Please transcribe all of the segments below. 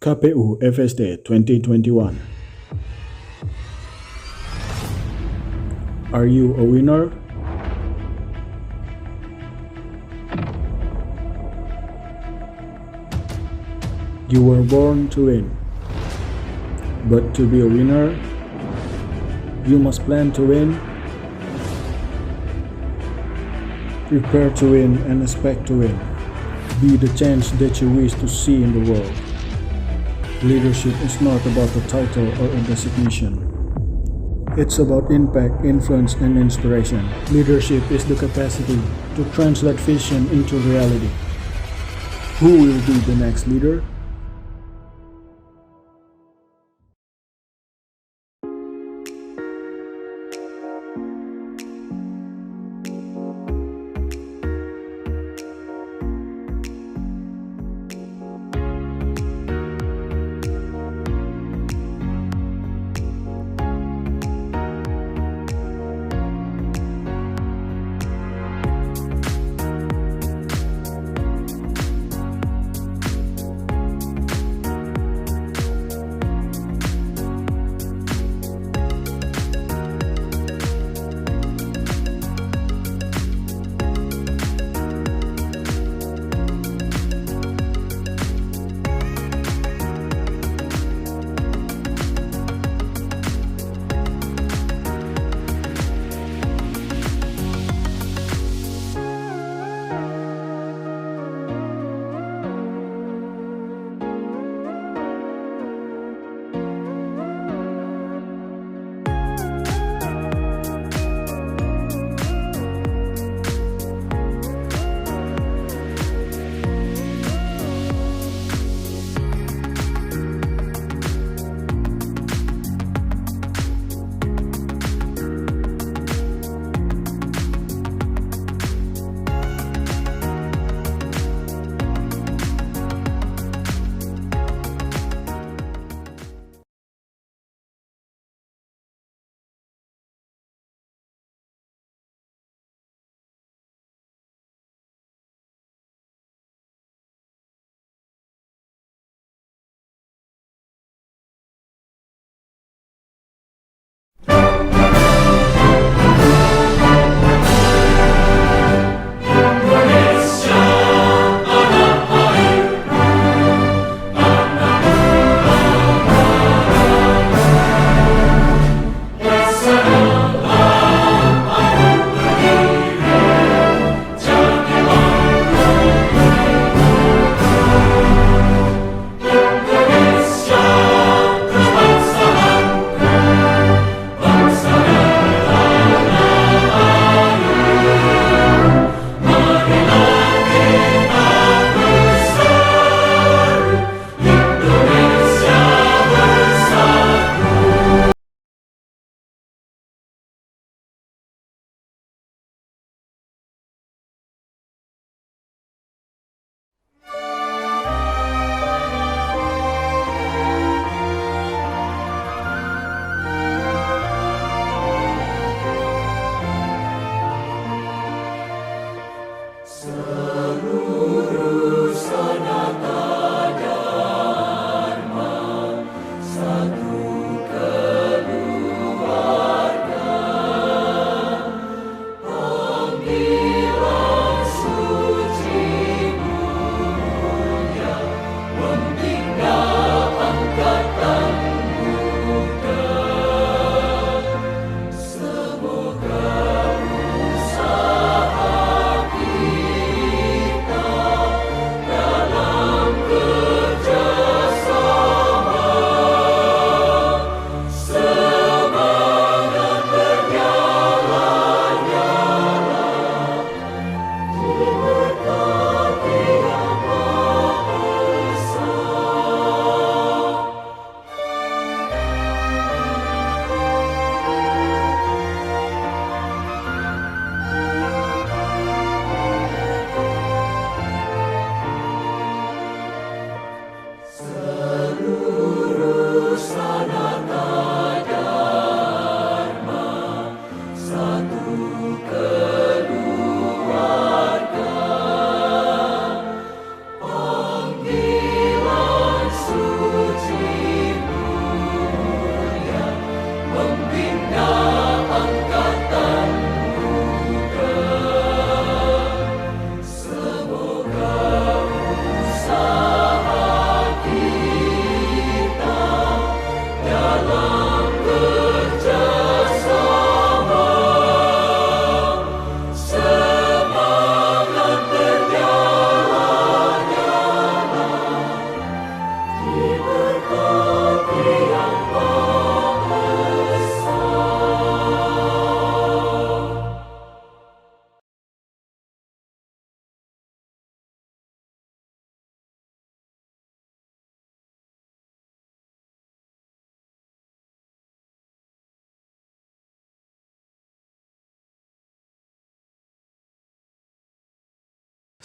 KPU FSD 2021. Are you a winner? You were born to win. But to be a winner, you must plan to win, prepare to win, and expect to win. Be the change that you wish to see in the world. Leadership is not about a title or a designation. It's about impact, influence, and inspiration. Leadership is the capacity to translate vision into reality. Who will be the next leader?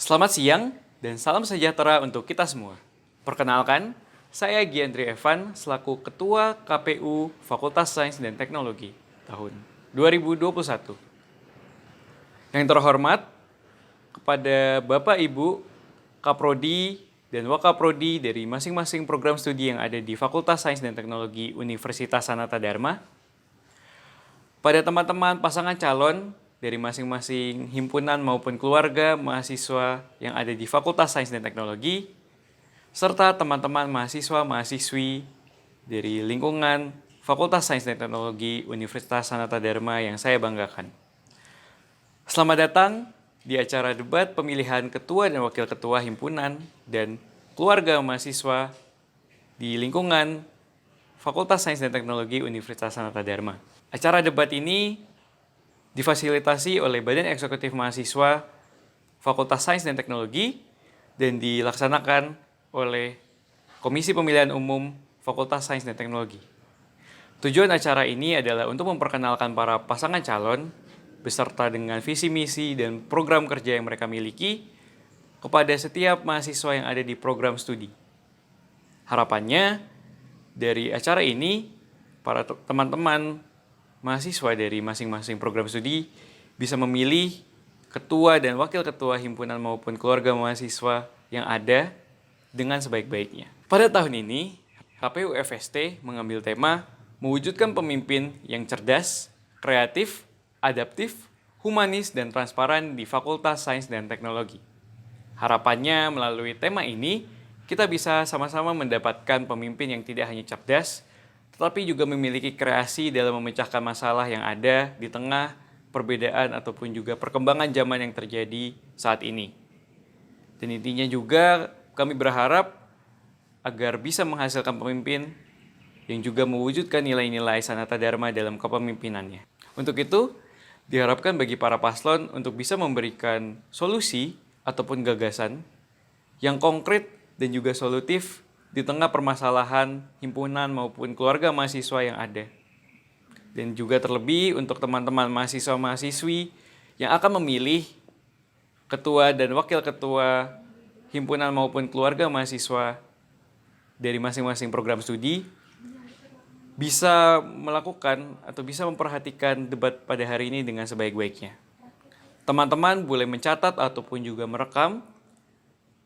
Selamat siang dan salam sejahtera untuk kita semua. Perkenalkan, saya Giandri Evan selaku Ketua KPU Fakultas Sains dan Teknologi tahun 2021. Yang terhormat kepada Bapak Ibu, Kaprodi dan Wakaprodi dari masing-masing program studi yang ada di Fakultas Sains dan Teknologi Universitas Sanata Dharma. Pada teman-teman pasangan calon dari masing-masing himpunan maupun keluarga mahasiswa yang ada di Fakultas Sains dan Teknologi, serta teman-teman mahasiswa-mahasiswi dari lingkungan Fakultas Sains dan Teknologi Universitas Sanata Dharma yang saya banggakan. Selamat datang di acara debat pemilihan ketua dan wakil ketua himpunan dan keluarga mahasiswa di lingkungan Fakultas Sains dan Teknologi Universitas Sanata Dharma. Acara debat ini difasilitasi oleh Badan Eksekutif Mahasiswa Fakultas Sains dan Teknologi dan dilaksanakan oleh Komisi Pemilihan Umum Fakultas Sains dan Teknologi. Tujuan acara ini adalah untuk memperkenalkan para pasangan calon beserta dengan visi misi dan program kerja yang mereka miliki kepada setiap mahasiswa yang ada di program studi. Harapannya dari acara ini, para teman-teman mahasiswa dari masing-masing program studi bisa memilih ketua dan wakil ketua himpunan maupun keluarga mahasiswa yang ada dengan sebaik-baiknya. Pada tahun ini, KPU FST mengambil tema mewujudkan pemimpin yang cerdas, kreatif, adaptif, humanis, dan transparan di Fakultas Sains dan Teknologi. Harapannya melalui tema ini, kita bisa sama-sama mendapatkan pemimpin yang tidak hanya cerdas, tetapi juga memiliki kreasi dalam memecahkan masalah yang ada di tengah perbedaan ataupun juga perkembangan zaman yang terjadi saat ini. Dan intinya juga kami berharap agar bisa menghasilkan pemimpin yang juga mewujudkan nilai-nilai Sanata Dharma dalam kepemimpinannya. Untuk itu, diharapkan bagi para paslon untuk bisa memberikan solusi ataupun gagasan yang konkret dan juga solutif di tengah permasalahan himpunan maupun keluarga mahasiswa yang ada. Dan juga terlebih untuk teman-teman mahasiswa-mahasiswi yang akan memilih ketua dan wakil ketua himpunan maupun keluarga mahasiswa dari masing-masing program studi bisa melakukan atau bisa memperhatikan debat pada hari ini dengan sebaik-baiknya. Teman-teman boleh mencatat ataupun juga merekam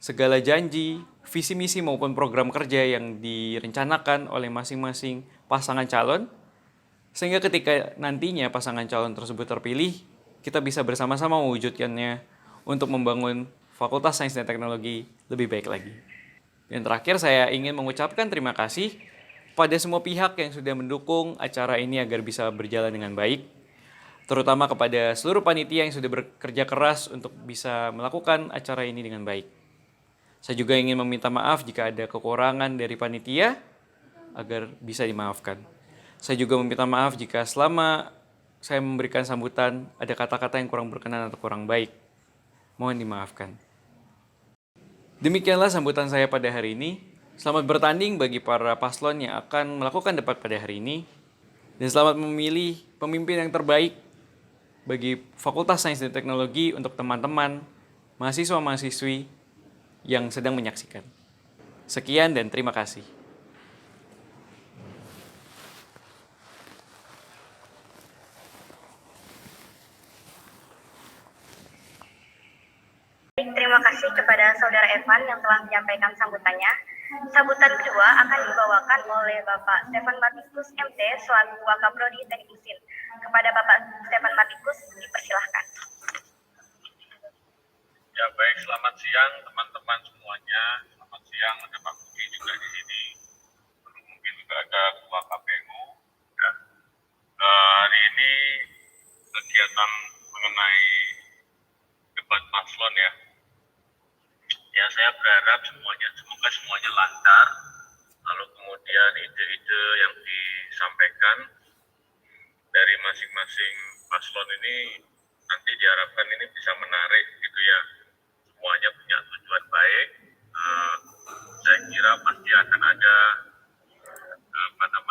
segala janji, visi misi maupun program kerja yang direncanakan oleh masing-masing pasangan calon, sehingga ketika nantinya pasangan calon tersebut terpilih, kita bisa bersama-sama mewujudkannya untuk membangun Fakultas Sains dan Teknologi lebih baik lagi. Dan terakhir saya ingin mengucapkan terima kasih pada semua pihak yang sudah mendukung acara ini agar bisa berjalan dengan baik, terutama kepada seluruh panitia yang sudah bekerja keras untuk bisa melakukan acara ini dengan baik. Saya juga ingin meminta maaf jika ada kekurangan dari panitia agar bisa dimaafkan. Saya juga meminta maaf jika selama saya memberikan sambutan ada kata-kata yang kurang berkenan atau kurang baik. Mohon dimaafkan. Demikianlah sambutan saya pada hari ini. Selamat bertanding bagi para paslon yang akan melakukan debat pada hari ini. Dan selamat memilih pemimpin yang terbaik bagi Fakultas Sains dan Teknologi untuk teman-teman, mahasiswa-mahasiswi yang sedang menyaksikan. Sekian dan terima kasih. Terima kasih kepada Saudara Evan yang telah menyampaikan sambutannya. Sambutan kedua akan dibawakan oleh Bapak Stefan Martikus MT selaku Wakaprodi Teknik Mesin. Kepada Bapak Stefan Martikus dipersilahkan. Ya baik, selamat siang teman-teman semuanya. Selamat siang, ada Pak Kuki juga di sini. Mungkin juga ada Ketua KPU. Ya. Hari ini kegiatan mengenai debat paslon ya. Ya saya berharap semoga semuanya lancar. Lalu kemudian ide-ide yang disampaikan dari masing-masing paslon ini nanti diharapkan ini bisa menarik gitu ya. Semuanya punya tujuan baik. Saya kira pasti akan ada semacam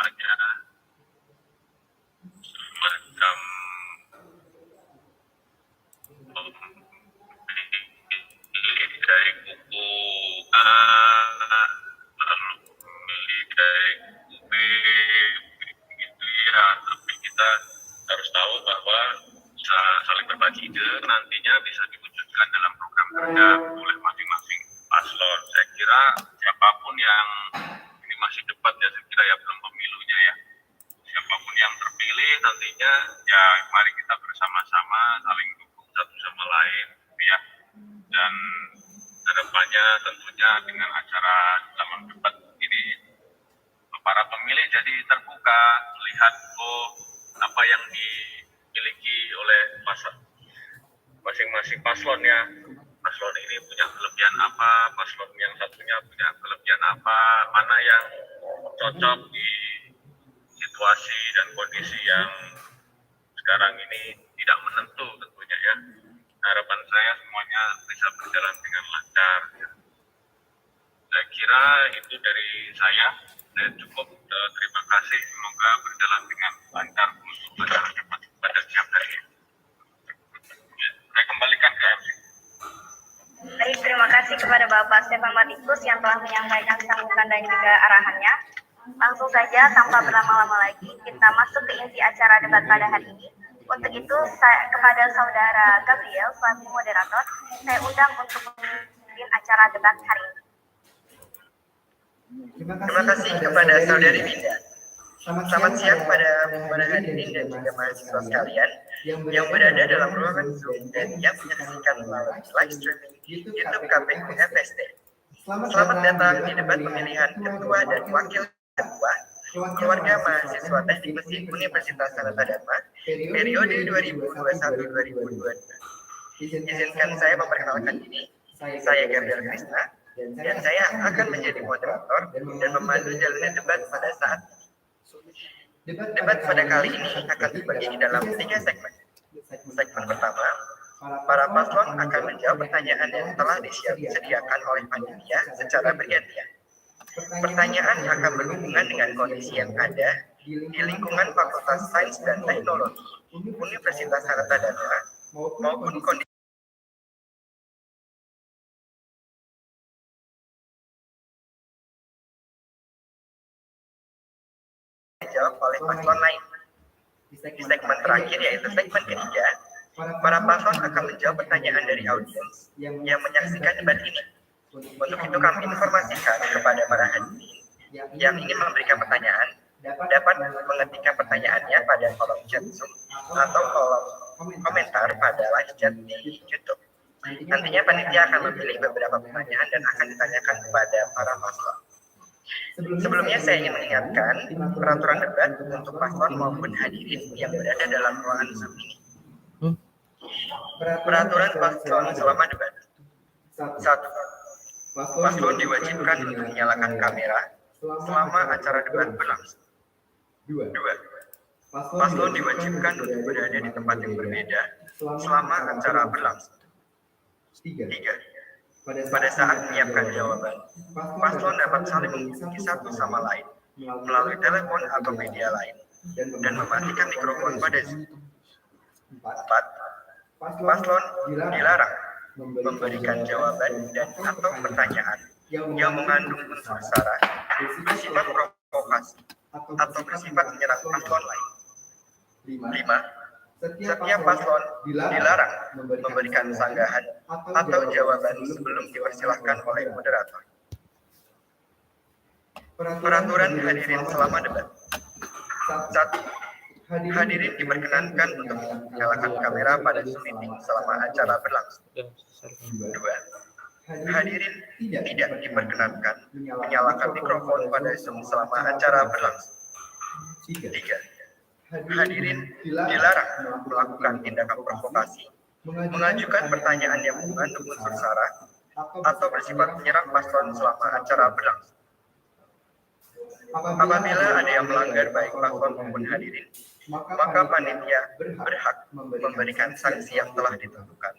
ada oleh masing-masing paslon. Saya kira siapapun yang ini masih debat ya, saya kira ya belum pemilunya ya. Siapapun yang terpilih nantinya ya mari kita bersama-sama saling dukung satu sama lain ya. Dan harapannya tentunya dengan acara dalam debat ini para pemilih jadi terbuka melihat apa yang dimiliki oleh masing-masing paslonnya. Paslon ini punya kelebihan apa, paslon yang satunya punya kelebihan apa, mana yang cocok di situasi dan kondisi yang sekarang ini tidak menentu tentunya ya. Harapan saya semuanya bisa berjalan dengan lancar. Saya kira itu dari saya cukup. Terima kasih, semoga berjalan dengan lancar untuk acara debat pada siang hari ini. Ya, saya kembalikan ke MC. Baik, terima kasih kepada Bapak Stefan Matikus yang telah menyampaikan sambutan dan juga arahannya. Langsung saja tanpa berlama-lama lagi kita masuk ke inti acara debat pada hari ini. Untuk itu kepada saudara Gabriel selaku moderator, saya undang untuk memimpin acara debat hari ini. Terima kasih kepada saudari Binda. Selamat siang kepada hadirin dan juga mahasiswa sekalian yang berada dalam ruangan Zoom dan yang menyaksikan melalui live streaming YouTube KPU FSD. Selamat datang di debat pemilihan ketua dan wakil ketua keluarga mahasiswa Teknik Mesin Universitas Sanata Dharma periode 2021-2022. Izinkan saya memperkenalkan diri. Saya Gabriel Krishna dan saya akan menjadi moderator dan memandu jalannya debat pada saat debat pada kali ini akan dibagi di dalam 3 segmen. Segmen pertama, para paslon akan menjawab pertanyaan yang telah disediakan oleh panitia secara bergantian. Pertanyaan akan berhubungan dengan kondisi yang ada di lingkungan Fakultas Sains dan Teknologi Universitas Sanata Dharma maupun kondisi dijawab oleh paslon lain. Di segmen terakhir yaitu segmen ketiga, para paslon akan menjawab pertanyaan dari audiens yang menyaksikan debat ini. Untuk itu kami informasikan kepada para hadirin yang ingin memberikan pertanyaan dapat mengetikkan pertanyaannya pada kolom chat Zoom atau kolom komentar pada live chat di YouTube. Nantinya panitia akan memilih beberapa pertanyaan dan akan ditanyakan kepada para paslon. Sebelumnya saya ingin mengingatkan peraturan debat untuk paslon maupun hadirin yang berada dalam ruangan Zoom ini. Peraturan paslon selama debat. 1. Paslon diwajibkan untuk menyalakan kamera selama acara debat berlangsung. 2. Paslon diwajibkan untuk berada di tempat yang berbeda selama acara berlangsung. 3. Pada saat menyiapkan jawaban, paslon dapat saling menghubungi satu sama lain melalui telepon atau media lain dan mematikan mikrofon pada Zoom. 4. Paslon dilarang memberikan jawaban dan atau pertanyaan yang mengandung unsur sara, bersifat provokasi, atau bersifat menyerang paslon lain. 5. Setiap paslon dilarang memberikan sanggahan atau jawaban sebelum dipersilahkan oleh moderator. Peraturan hadirin selama debat. 1. Hadirin diperkenankan untuk menyalakan kamera pada Zoom meeting selama acara berlangsung. 2. Hadirin tidak diperkenankan menyalakan mikrofon pada Zoom selama acara berlangsung. 3. Hadirin dilarang melakukan tindakan provokasi, mengajukan pertanyaan yang mengandung unsur sara, atau bersifat menyerang paslon selama acara berlangsung. Apabila ada yang melanggar baik paslon maupun hadirin, maka panitia berhak memberikan sanksi yang telah ditentukan.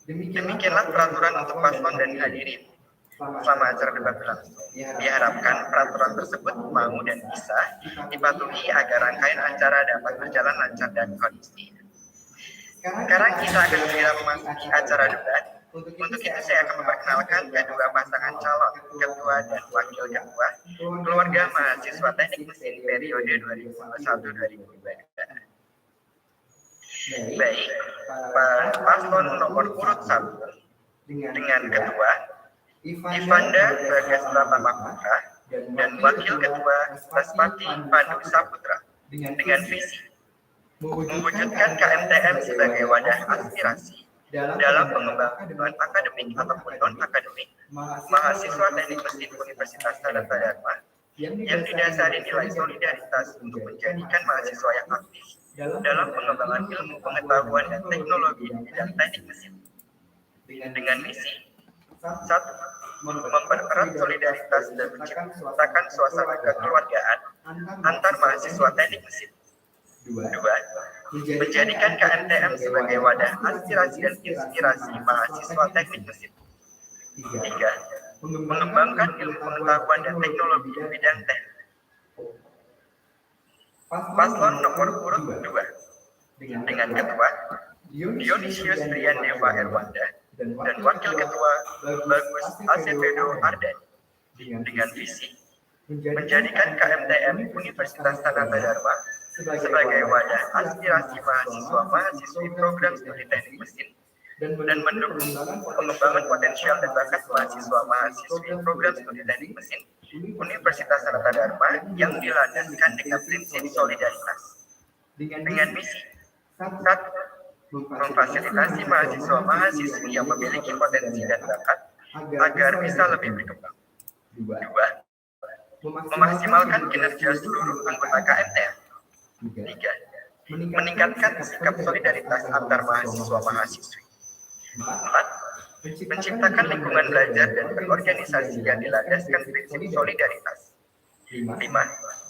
Demikianlah peraturan untuk paslon dan hadirin selama acara debat berlangsung. Diharapkan peraturan tersebut mau dan bisa dipatuhi agar rangkaian acara dapat berjalan lancar dan kondusif. Sekarang kita akan segera memasuki acara debat. Untuk itu saya akan memperkenalkan kedua pasangan calon ketua dan wakil ketua keluarga mahasiswa Teknik Mesin periode 2021-2022. Baik, paslon nomor urut 1 dengan ketua Ivanda Bagas Pratama Putra dan wakil ketua Laspati Pandu Saputra dengan visi mewujudkan KMTM sebagai wadah aspirasi dalam pengembangan akademik ataupun non-akademik mahasiswa teknik mesin Universitas Tadata Dharma yang didasari nilai solidaritas untuk menjadikan mahasiswa yang aktif dalam pengembangan ilmu pengetahuan dan teknologi di bidang teknik mesin dengan misi 1. Mempererat solidaritas dan menciptakan suasana kekeluargaan antar mahasiswa teknik mesin. 2. Menjadikan KMTM sebagai wadah aspirasi dan inspirasi mahasiswa teknik mesin. 3. Mengembangkan ilmu pengetahuan dan teknologi di bidang teknik. Paslon nomor urut 2 dengan ketua Dionysius Brian Deva Herwanda dan wakil ketua Bagus Acevedo Arden dengan visi menjadikan KMTM Universitas Tadata Dharma sebagai wadah aspirasi mahasiswa-mahasiswi program studi teknik mesin dan mendukung pengembangan potensial dan bakat mahasiswa-mahasiswi program studi teknik mesin Universitas Tadata Dharma yang dilandaskan dengan prinsip solidaritas dengan misi 1. Memfasilitasi mahasiswa-mahasiswi yang memiliki potensi dan bakat agar bisa lebih berkembang. 2. Memaksimalkan kinerja seluruh anggota KMTM. 3. Meningkatkan sikap solidaritas antar mahasiswa-mahasiswi. 4. Menciptakan lingkungan belajar dan berorganisasi yang dilandaskan prinsip solidaritas. 5.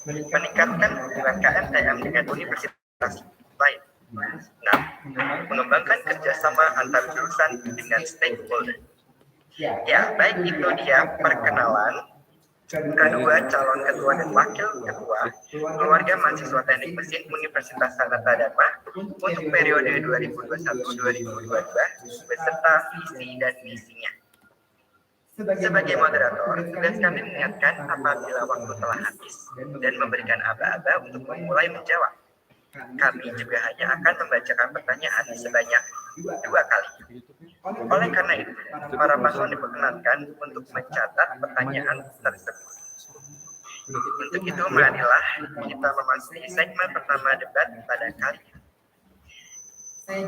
Meningkatkan hubungan KMTM dengan universitas lain. 6. Mengembangkan kerjasama antar jurusan dengan stakeholder. Ya, baik itu dia perkenalan kedua calon ketua dan wakil ketua keluarga mahasiswa teknik mesin Universitas Tadata Dharma untuk periode 2021-2022 beserta visi dan misinya. Sebagai moderator, tugas kami mengingatkan apabila waktu telah habis dan memberikan aba-aba untuk memulai menjawab. Kami juga hanya akan membacakan pertanyaan sebanyak 2 kali. Oleh karena itu, para paslon diperkenankan untuk mencatat pertanyaan tersebut. Untuk itu, marilah kita memasuki segmen pertama debat pada kali ini.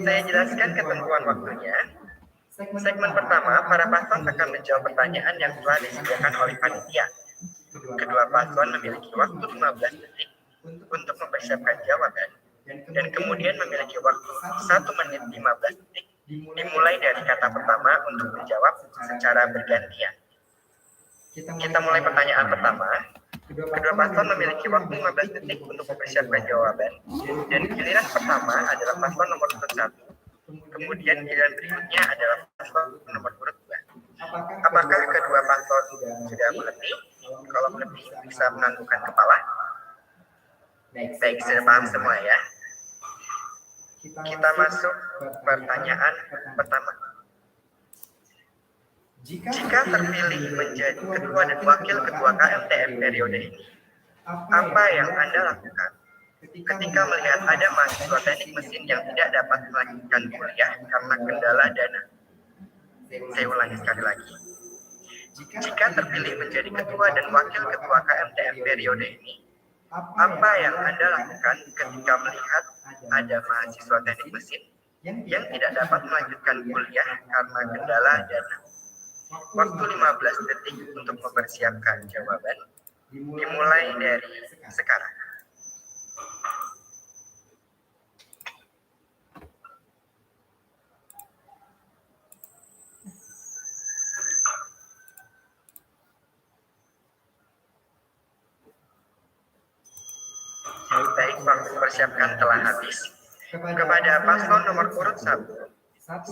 Saya jelaskan ketentuan waktunya. Segmen pertama, para paslon akan menjawab pertanyaan yang telah disediakan oleh panitia. Kedua paslon memiliki waktu 15 detik untuk mempersiapkan jawaban dan kemudian memiliki waktu 1 menit 15 detik dimulai dari kata pertama untuk menjawab secara bergantian. Kita mulai pertanyaan pertama. Kedua paslon memiliki waktu 15 detik untuk mempersiapkan jawaban dan giliran pertama adalah paslon nomor urut 1. Kemudian giliran berikutnya adalah paslon nomor urut 2. Apakah kedua paslon sudah mengerti? Kalau mengerti, bisa menganggukkan kepala. Baik, sudah paham semua ya. Kita masuk pertanyaan pertama. Jika terpilih menjadi ketua dan wakil ketua KMTM periode ini, apa yang Anda lakukan ketika melihat ada mahasiswa teknik mesin yang tidak dapat melanjutkan kuliah karena kendala dana? Saya ulangi sekali lagi. Jika terpilih menjadi ketua dan wakil ketua KMTM periode ini, apa yang Anda lakukan ketika melihat ada mahasiswa teknik mesin yang tidak dapat melanjutkan kuliah karena kendala dana? Waktu 15 detik untuk mempersiapkan jawaban dimulai dari sekarang. Baik, waktu persiapkan telah habis. Kepada paslon nomor urut 1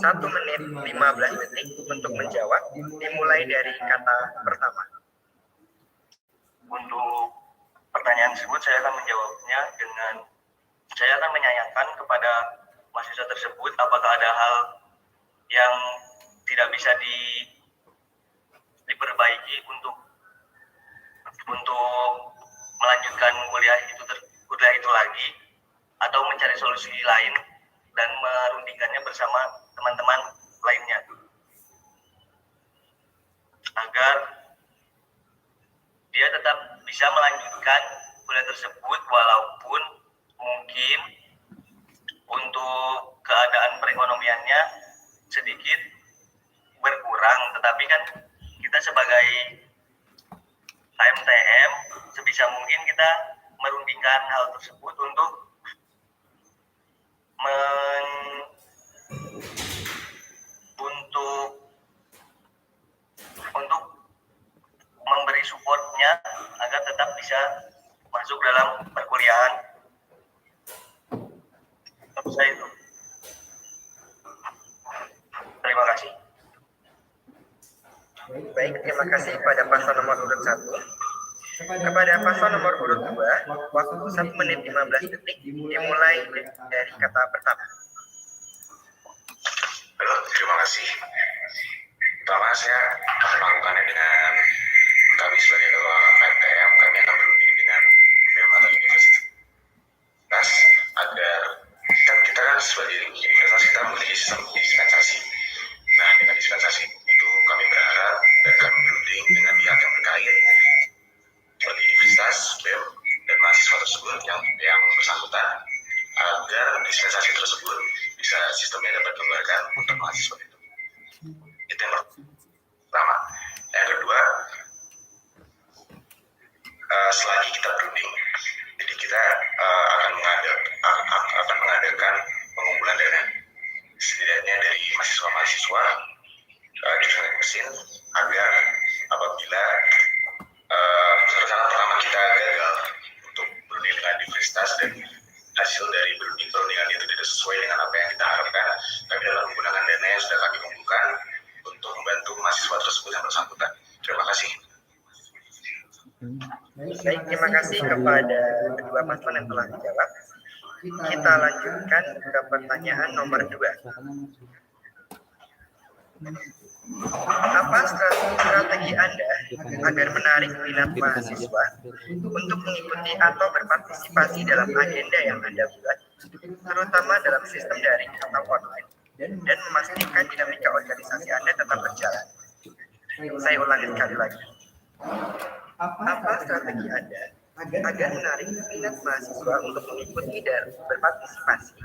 menit 15 detik untuk menjawab dimulai dari kata pertama. Untuk pertanyaan tersebut saya akan menjawabnya dengan saya akan menanyakan kepada mahasiswa tersebut apakah ada hal yang tidak bisa diperbaiki untuk melanjutkan kuliah itu lagi atau mencari solusi lain dan merundingkannya bersama teman-teman lainnya agar dia tetap bisa melanjutkan kuliah tersebut walaupun mungkin untuk keadaan perekonomiannya sedikit berkurang, tetapi kan kita sebagai HMTM sebisa mungkin kita merundingkan hal tersebut untuk untuk memberi supportnya agar tetap bisa masuk dalam perkuliahan. Saya itu. Terima kasih. Baik, terima kasih pada paslon nomor urut 1. Kepada paslon nomor urut 2, waktu 1 menit 15 detik dimulai dari kata pertama. Halo, terima kasih. Pertama, saya akan melakukannya dengan kami sebagai ketua HMTM, kami akan berunding dengan BEM atau universitas agar kan kita kan sebagai universitas kita memiliki sistem dispensasi. Nah, dengan dispensasi itu kami berharap dan kami berunding dengan pihak yang terkait seperti universitas, BEM, dan mahasiswa tersebut yang bersangkutan agar dispensasi tersebut bisa sistemnya dapat dikembangkan untuk mahasiswa itu. Itu yang pertama. Yang kedua, selagi kita berunding, jadi kita akan mengadakan pengumpulan dana setidaknya dari mahasiswa-mahasiswa jurusan mesin agar apabila rencana pertama kita gagal untuk berunding dengan universitas dan hasil dari perundingan itu tidak sesuai dengan apa yang kita harapkan, kami dapat menggunakan dana yang sudah kami kumpulkan untuk membantu mahasiswa tersebut yang bersangkutan. Terima kasih. Baik, terima kasih kepada kedua paslon yang telah menjawab. Kita lanjutkan ke pertanyaan nomor 2. Apa strategi Anda agar menarik minat mahasiswa untuk mengikuti atau berpartisipasi dalam agenda yang Anda buat, terutama dalam sistem daring atau online, dan memastikan dinamika organisasi Anda tetap berjalan? Saya ulangi sekali lagi. Apa strategi Anda agar menarik minat mahasiswa untuk mengikuti dan berpartisipasi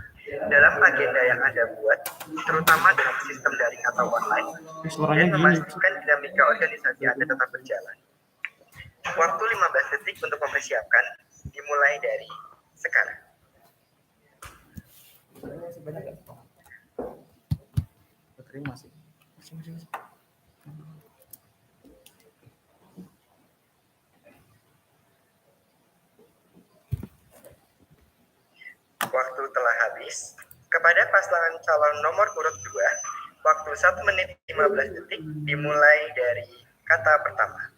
dalam agenda yang Anda buat, terutama dalam sistem daring atau online, dan memastikan dinamika organisasi Anda tetap berjalan? Waktu 15 detik untuk mempersiapkan dimulai dari sekarang. Waktu telah habis. Kepada pasangan calon nomor urut 2, waktu 1 menit 15 detik dimulai dari kata pertama.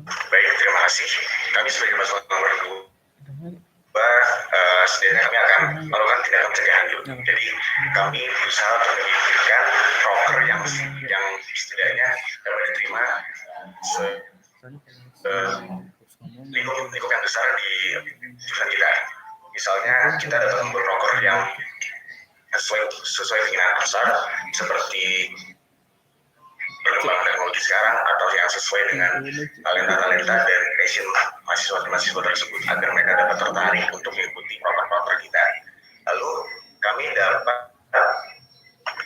Baik, terima kasih. Kami sebagai paslon nomor 2, setidaknya kami akan melakukan tindakan pencegahan dulu. Jadi kami berusaha untuk memberikan proker yang setidaknya dapat diterima lingkup yang besar di jurusan kita. Misalnya kita dapat membuat proker yang sesuai keinginan besar seperti perkembangan teknologi sekarang atau yang sesuai dengan talenta-talenta dan passion mahasiswa tersebut agar mereka dapat tertarik untuk mengikuti proker-proker kita. Lalu kami dapat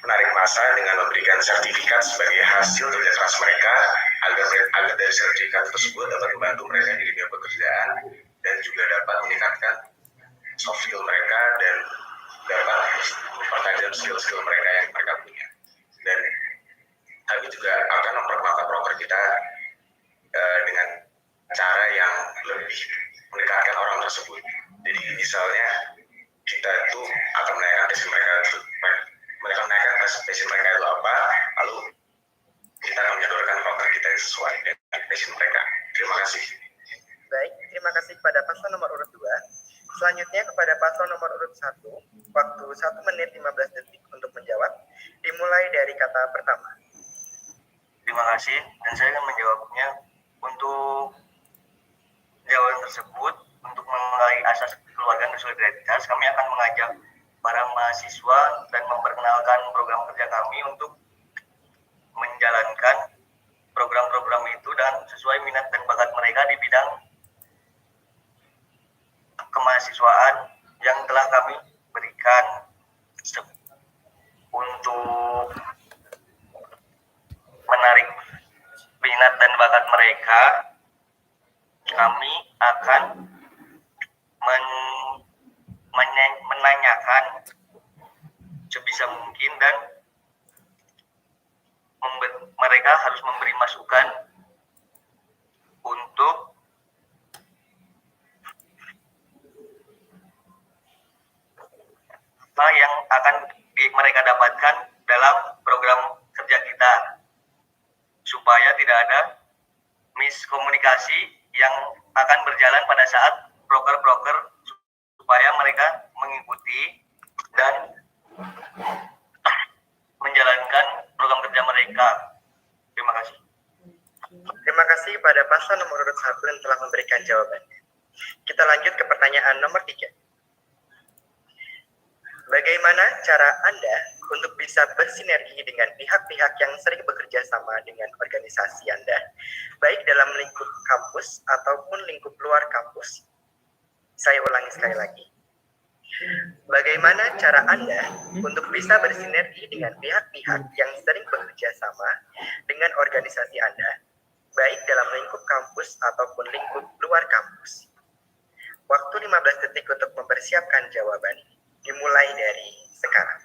menarik massa dengan memberikan sertifikat sebagai hasil kerja keras mereka agar dari sertifikat tersebut dapat membantu mereka di dunia pekerjaan dan juga dapat meningkatkan soft skill mereka dan dapat mempertajam skill-skill mereka yang mereka punya. Dan kami juga akan memperkuat proker kita dengan cara yang lebih mendekatkan orang tersebut. Jadi misalnya kita itu akan menaikkan passion mereka itu apa, lalu kita akan menyodorkan proker kita yang sesuai dengan passion mereka. Terima kasih. Baik, terima kasih kepada paslon nomor urut 2. Selanjutnya kepada paslon nomor urut 1, waktu 1 menit 15 detik untuk menjawab dimulai dari kata pertama. Terima kasih, dan saya akan menjawabnya. Untuk jawaban tersebut, untuk mengenai asas kekeluargaan dan solidaritas, kami akan mengajak para mahasiswa dan memperkenalkan program kerja kami untuk menjalankan program-program itu dan sesuai minat dan bakat mereka di bidang kemahasiswaan yang telah kami berikan. Untuk menarik minat dan bakat mereka, kami akan menanyakan sebisa mungkin dan mereka harus memberi masukan untuk apa yang akan mereka dapatkan dalam program kerja kita, supaya tidak ada miskomunikasi yang akan berjalan pada saat broker-broker, supaya mereka mengikuti dan menjalankan program kerja mereka. Terima kasih. Terima kasih pada paslon nomor urut 1 yang telah memberikan jawabannya. Kita lanjut ke pertanyaan nomor 3. Bagaimana cara Anda untuk bisa bersinergi dengan pihak-pihak yang sering bekerja sama dengan organisasi Anda, baik dalam lingkup kampus ataupun lingkup luar kampus? Saya ulangi sekali lagi. Bagaimana cara Anda untuk bisa bersinergi dengan pihak-pihak yang sering bekerja sama dengan organisasi Anda, baik dalam lingkup kampus ataupun lingkup luar kampus? Waktu 15 detik untuk mempersiapkan jawaban. Dimulai dari sekarang.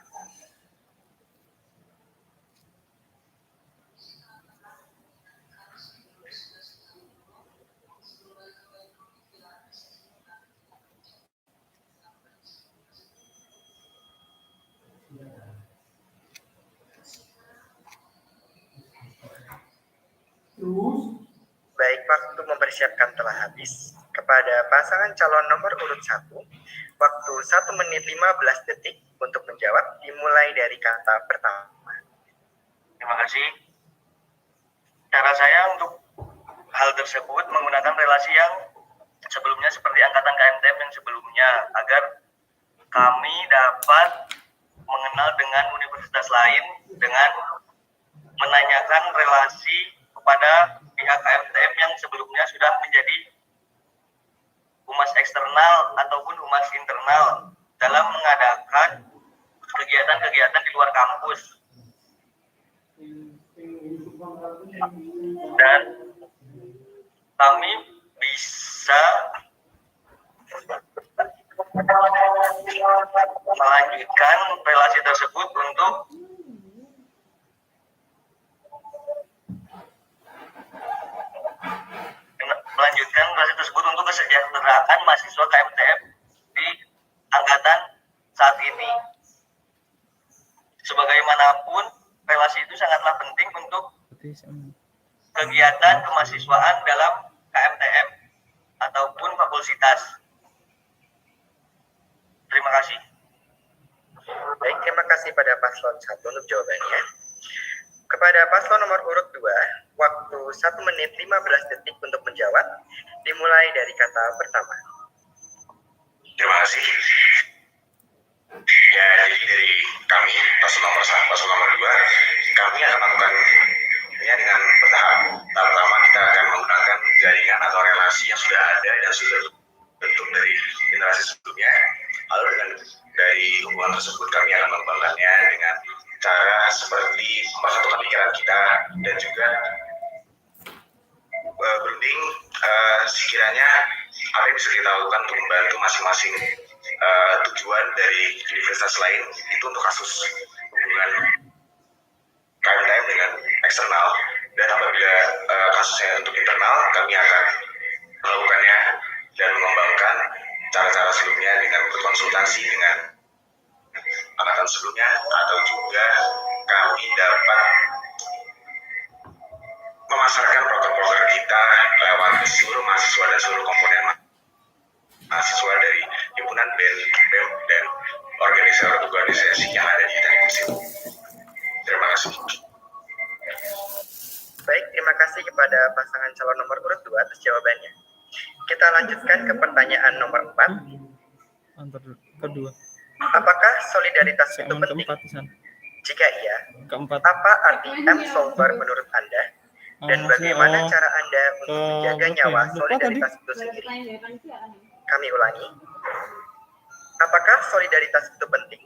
Baik, waktu mempersiapkan telah habis. Kepada pasangan calon nomor urut 1, waktu 1 menit 15 detik untuk menjawab, dimulai dari kata pertama. Terima kasih. Cara saya untuk hal tersebut menggunakan relasi yang sebelumnya seperti angkatan KMTM yang sebelumnya, agar kami dapat mengenal dengan universitas lain dengan menanyakan relasi kepada pihak KMTM yang sebelumnya sudah menjadi humas eksternal ataupun humas internal dalam mengadakan kegiatan-kegiatan di luar kampus. Dan kami bisa melanjutkan relasi tersebut untuk kesejahteraan mahasiswa KMTM di angkatan saat ini. Sebagaimanapun, relasi itu sangatlah penting untuk kegiatan kemahasiswaan dalam KMTM ataupun fakultas. Terima kasih. Baik, terima kasih pada paslon 1 untuk jawabannya. Kepada paslon nomor urut 2, waktu 1 menit 15 detik untuk menjawab, dimulai dari kata pertama. Terima kasih. Ya, jadi dari kami, paslon nomor 2, kami akan melakukan dengan bertahap. Tahap pertama kita akan menggunakan jaringan atau relasi yang sudah ada dan sudah terbentuk dari generasi sebelumnya. Lalu dengan dari hubungan tersebut kami akan mengembangkannya dengan cara seperti mempersatukan pikiran kita dan juga berunding sekiranya apa yang bisa kita lakukan untuk membantu masing-masing tujuan dari universitas lain itu untuk kasus hubungan KMTM dengan eksternal, dan apabila kasusnya untuk internal kami akan melakukannya dan mengembangkan cara-cara sebelumnya dengan berkonsultasi dengan angkatan sebelumnya, atau juga kami dapat memasarkan program-program kita lewat seluruh mahasiswa dan seluruh komponen mahasiswa dari himpunan BEM dan organisasi yang ada di Teknik Mesin. Terima kasih. Baik, terima kasih kepada pasangan calon nomor urut 2 atas jawabannya. Kita lanjutkan ke pertanyaan nomor 4. Antar kedua. Apakah solidaritas itu Seaman penting? keempat di sana. Jika iya, Keempat. apa arti M-Solver menurut Anda? Dan bagaimana cara Anda untuk menjaga nyawa solidaritas itu sendiri? Kami ulangi. Apakah solidaritas itu penting?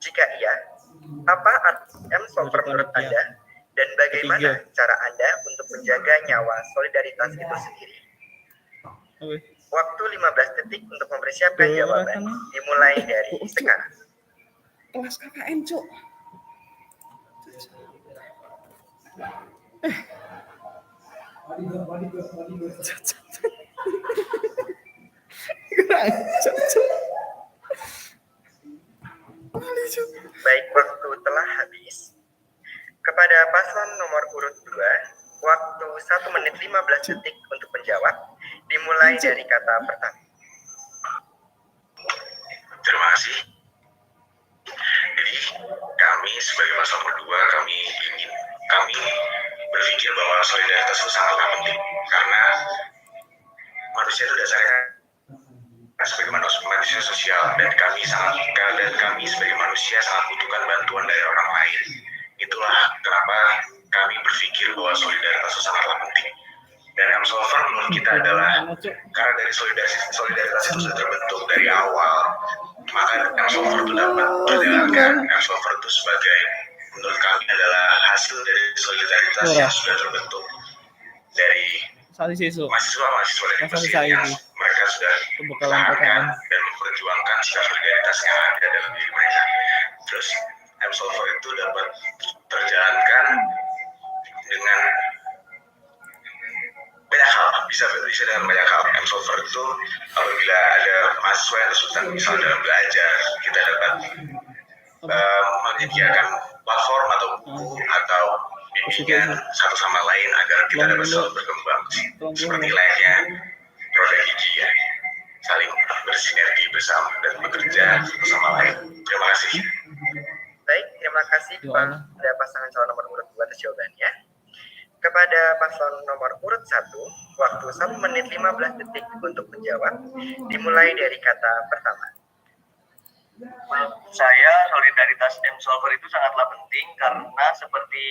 Jika iya, apa arti M-Solver menurut Anda? Dan bagaimana cara Anda untuk menjaga nyawa solidaritas itu sendiri? Waktu 15 detik untuk mempersiapkan jawaban dimulai dari sekarang. Kelas KKN, Cuk. Baik, waktu telah habis. Kepada paslon nomor urut 2, waktu 1 menit 15 detik untuk menjawab, dimulai dari kata pertama. Terima kasih. Jadi kami sebagai paslon nomor 2, kami berpikir bahwa solidaritas itu sangatlah penting karena manusia itu dasarnya sebagai manusia sosial dan kami sebagai manusia sangat butuhkan bantuan dari orang lain. Itulah kenapa kami berpikir bahwa solidaritas itu sangatlah penting. Dan M-Solver menurut kita adalah karena dari solidaritas itu sudah terbentuk dari awal, maka M-Solver itu dapat berjalankan. M-Solver itu sebagai menurut kami adalah hasil dari solidaritas yang sudah terbentuk dari mahasiswa dari Mesir yang mereka sudah mempertahankan dan memperjuangkan sikap solidaritas yang ada dalam diri mereka. Terus M-Solver itu dapat terjalankan dengan banyak hal, bisa dengan banyak hal. M-Solver itu apabila ada mahasiswa yang kesulitan misalnya dalam belajar, kita dapat menyediakan platform atau buku atau bimbingan satu sama lain agar kita dapat selalu berkembang seperti layaknya produk gigi ya, saling bersinergi bersama dan bekerja satu sama lain. Terima kasih. Baik, terima kasih kepada pasangan calon nomor urut 2 atas jawabannya. Kepada paslon nomor urut 1, waktu 1 menit 15 detik untuk menjawab, dimulai dari kata pertama. Menurut saya solidaritas M-Solver itu sangatlah penting karena seperti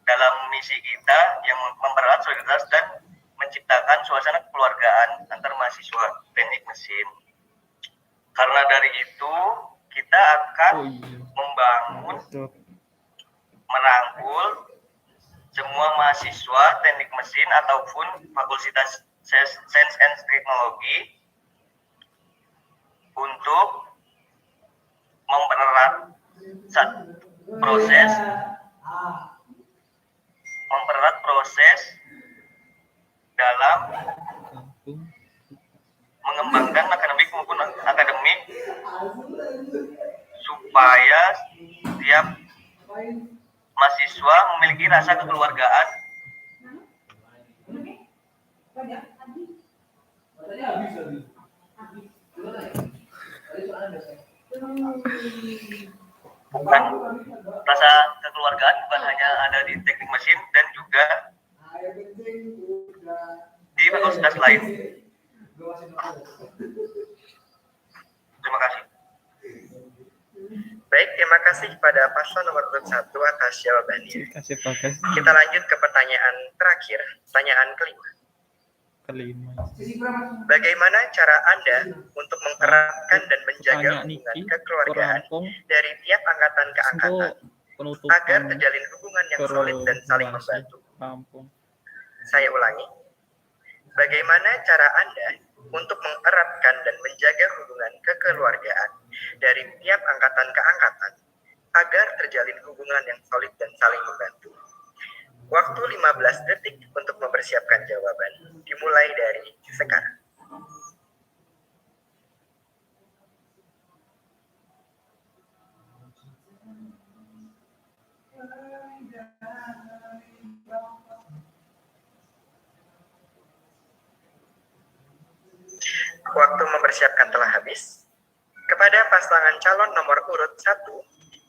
dalam misi kita yang mempererat solidaritas dan menciptakan suasana kekeluargaan antar mahasiswa teknik mesin. Karena dari itu kita akan membangun, merangkul semua mahasiswa teknik mesin ataupun fakultas Sains and Teknologi untuk mempererat proses dalam mengembangkan akademik maupun akademik supaya setiap mahasiswa memiliki rasa kekeluargaan bukan hanya ada di teknik mesin dan juga di fakultas lain. Terima kasih. Baik, terima kasih kepada paslon nomor urut 1 atas jawabannya. Kita lanjut ke pertanyaan terakhir, pertanyaan kelima. Bagaimana cara Anda untuk mengeratkan dan menjaga hubungan kekeluargaan dari tiap angkatan ke angkatan agar terjalin hubungan yang solid dan saling membantu? Saya ulangi. Bagaimana cara Anda untuk mengeratkan dan menjaga hubungan kekeluargaan dari tiap angkatan ke angkatan agar terjalin hubungan yang solid dan saling membantu? Waktu 15 detik untuk mempersiapkan jawaban dimulai dari sekarang. Waktu mempersiapkan telah habis. Kepada pasangan calon nomor urut 1,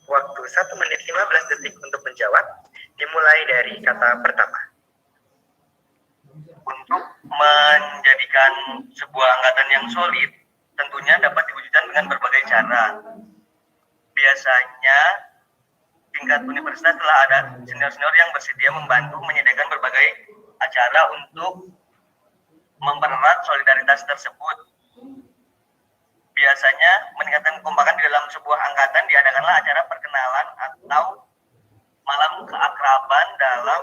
waktu 1 menit 15 detik untuk menjawab, dimulai dari kata pertama. Untuk menjadikan memberikan sebuah angkatan yang solid tentunya dapat diwujudkan dengan berbagai cara. Biasanya tingkat universitas telah ada senior-senior yang bersedia membantu menyediakan berbagai acara untuk mempererat solidaritas tersebut. Biasanya meningkatkan kekompakan di dalam sebuah angkatan diadakanlah acara perkenalan atau malam keakraban dalam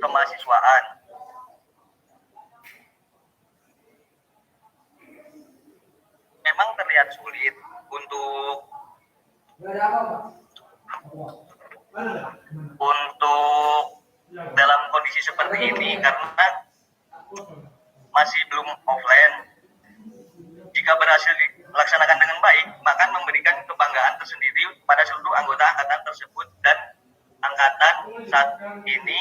kemahasiswaan. Memang terlihat sulit untuk dalam kondisi seperti ini karena masih belum offline. Jika berhasil dilaksanakan dengan baik, maka memberikan kebanggaan tersendiri pada seluruh anggota angkatan tersebut dan angkatan saat ini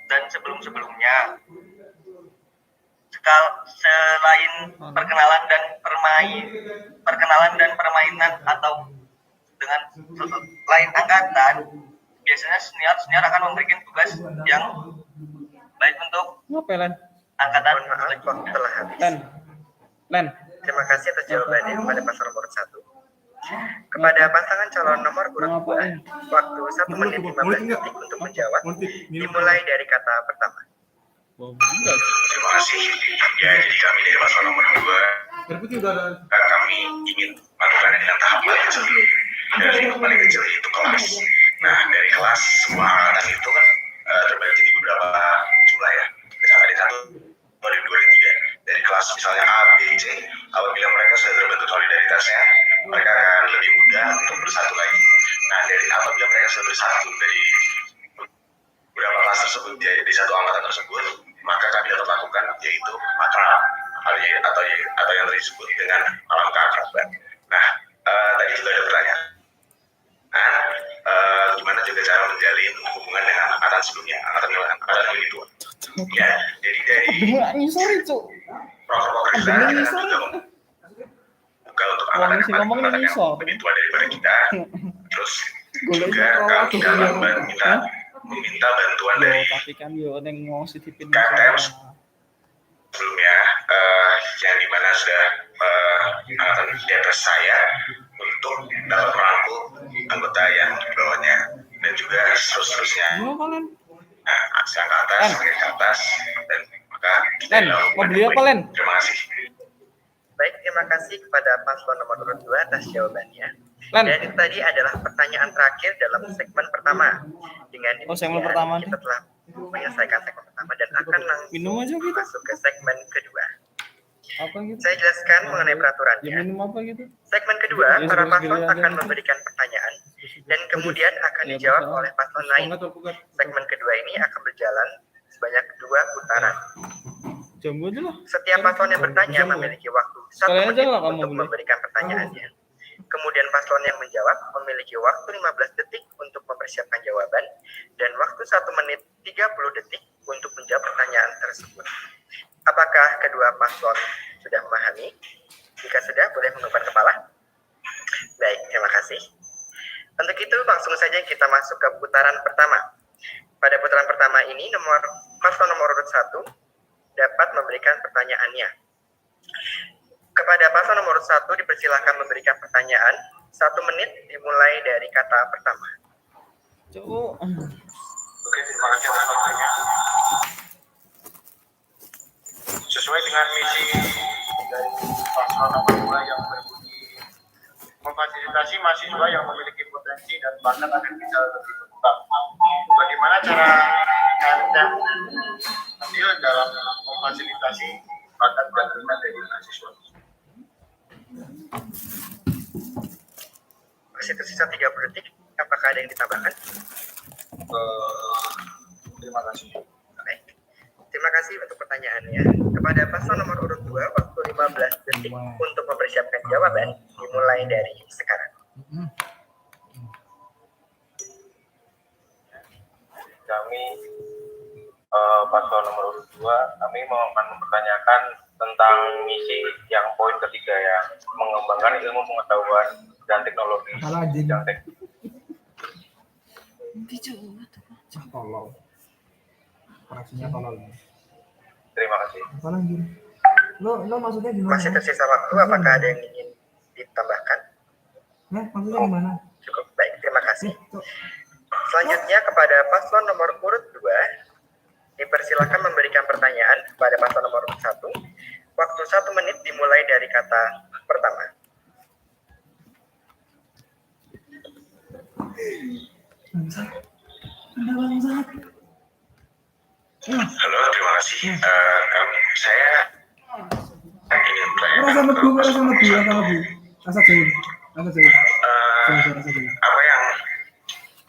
dan sebelum-sebelumnya. Selain perkenalan dan permainan atau dengan lain angkatan, biasanya senior akan memberikan tugas yang baik untuk angkatan. Maaf, waktu telah habis. Len. Terima kasih atas jawabannya kepada pasangan nomor 1. Kepada pasangan calon nomor urut 2, waktu 1 menit 15 detik untuk menjawab, dimulai dari kata pertama. Terima kasih. Ya, jadi kami dari paslon nomor 2, kami ingin melakukannya dengan tahapan dari yang paling kecil itu kelas. Nah, dari kelas semua angkatan itu kan terbagi jadi beberapa jumlah ya. Misalnya ada 1, 2, 3. Dari kelas misalnya A, B, C, apabila mereka sudah terbentuk solidaritasnya, mereka akan lebih mudah untuk bersatu lagi. Nah, dari apabila mereka sudah bersatu dari beberapa kelas tersebut di satu angkatan tersebut, maka kami dapat lakukan yaitu akrab atau yang disebut dengan malam keakraban. Nah, tadi juga ada pertanyaan, gimana juga cara menjalin hubungan dengan angkatan sebelumnya, angkatan lebih tua. Ya, jadi dari proker-proker kita juga membuka untuk angkatan yang lebih tua daripada kita. Terus juga kami dalam meminta bantuan dari KTM sebelumnya yang dimana sudah angkatan di atas saya untuk dapat merangkul anggota yang di bawahnya dan juga seterusnya. Yang ke atas dan maka kita terima kasih. Baik, terima kasih kepada paslon nomor urut 2 atas jawabannya. Dan itu tadi adalah pertanyaan terakhir dalam segmen pertama. Dengan demikian, kita telah menyelesaikan segmen pertama dan akan langsung masuk ke segmen kedua. Saya jelaskan mengenai peraturannya. Segmen kedua, para paslon akan memberikan pertanyaan dan kemudian akan dijawab oleh paslon lain. Segmen kedua ini akan berjalan sebanyak 2 putaran. Setiap paslon yang bertanya memiliki waktu 1 menit untuk memberikan pertanyaannya. Kemudian paslon yang menjawab memiliki waktu 15 detik untuk mempersiapkan jawaban dan waktu 1 menit 30 detik untuk menjawab pertanyaan tersebut. Apakah kedua paslon sudah memahami? Jika sudah, boleh menundukkan kepala. Baik, terima kasih. Untuk itu, langsung saja kita masuk ke putaran pertama. Pada putaran pertama ini, paslon nomor urut 1 dapat memberikan pertanyaannya. Kepada paslon nomor 1 dipersilakan memberikan pertanyaan. 1 menit dimulai dari kata pertama. Oke, terima kasih atas waktunya. Sesuai dengan misi dari paslon nomor 2 yang berbunyi memfasilitasi mahasiswa yang memiliki potensi dan bakat agar bisa lebih berkembang. Bagaimana cara Anda andil dalam memfasilitasi bakat dan minat dari mahasiswa? Masih tersisa 30 detik. Apakah ada yang ditambahkan? Terima kasih. Baik. Terima kasih untuk pertanyaannya. Kepada paslon nomor urut 2, waktu 15 detik untuk mempersiapkan jawaban dimulai dari sekarang. Kami paslon nomor urut 2, kami akan mempertanyakan tentang misi yang poin ketiga ya, mengembangkan ilmu pengetahuan dan teknologi bidang teknik. Terima kasih. Apa lagi? Lo maksudnya gimana? Masih tersisa waktu, apakah ada yang ingin ditambahkan? Maksudnya gimana? Cukup, baik, terima kasih. Cok. Selanjutnya kepada paslon nomor urut 2, dipersilakan memberikan pertanyaan kepada paslon nomor urut 1. Waktu 1 menit dimulai dari kata pertama. Bangsat. Anda bangsat. Halo, terima kasih. Saya ingin bertanya. Rasa lebu. Rasa jauh. Apa yang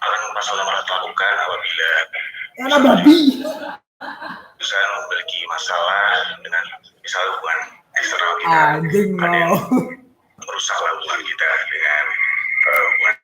akan paslon nomor 1 lakukan apabila Anak babi. perusahaan memiliki masalah dengan misalnya hubungan eksternal kita, Anjing ada yang mau. merusak hubungan kita dengan hubungan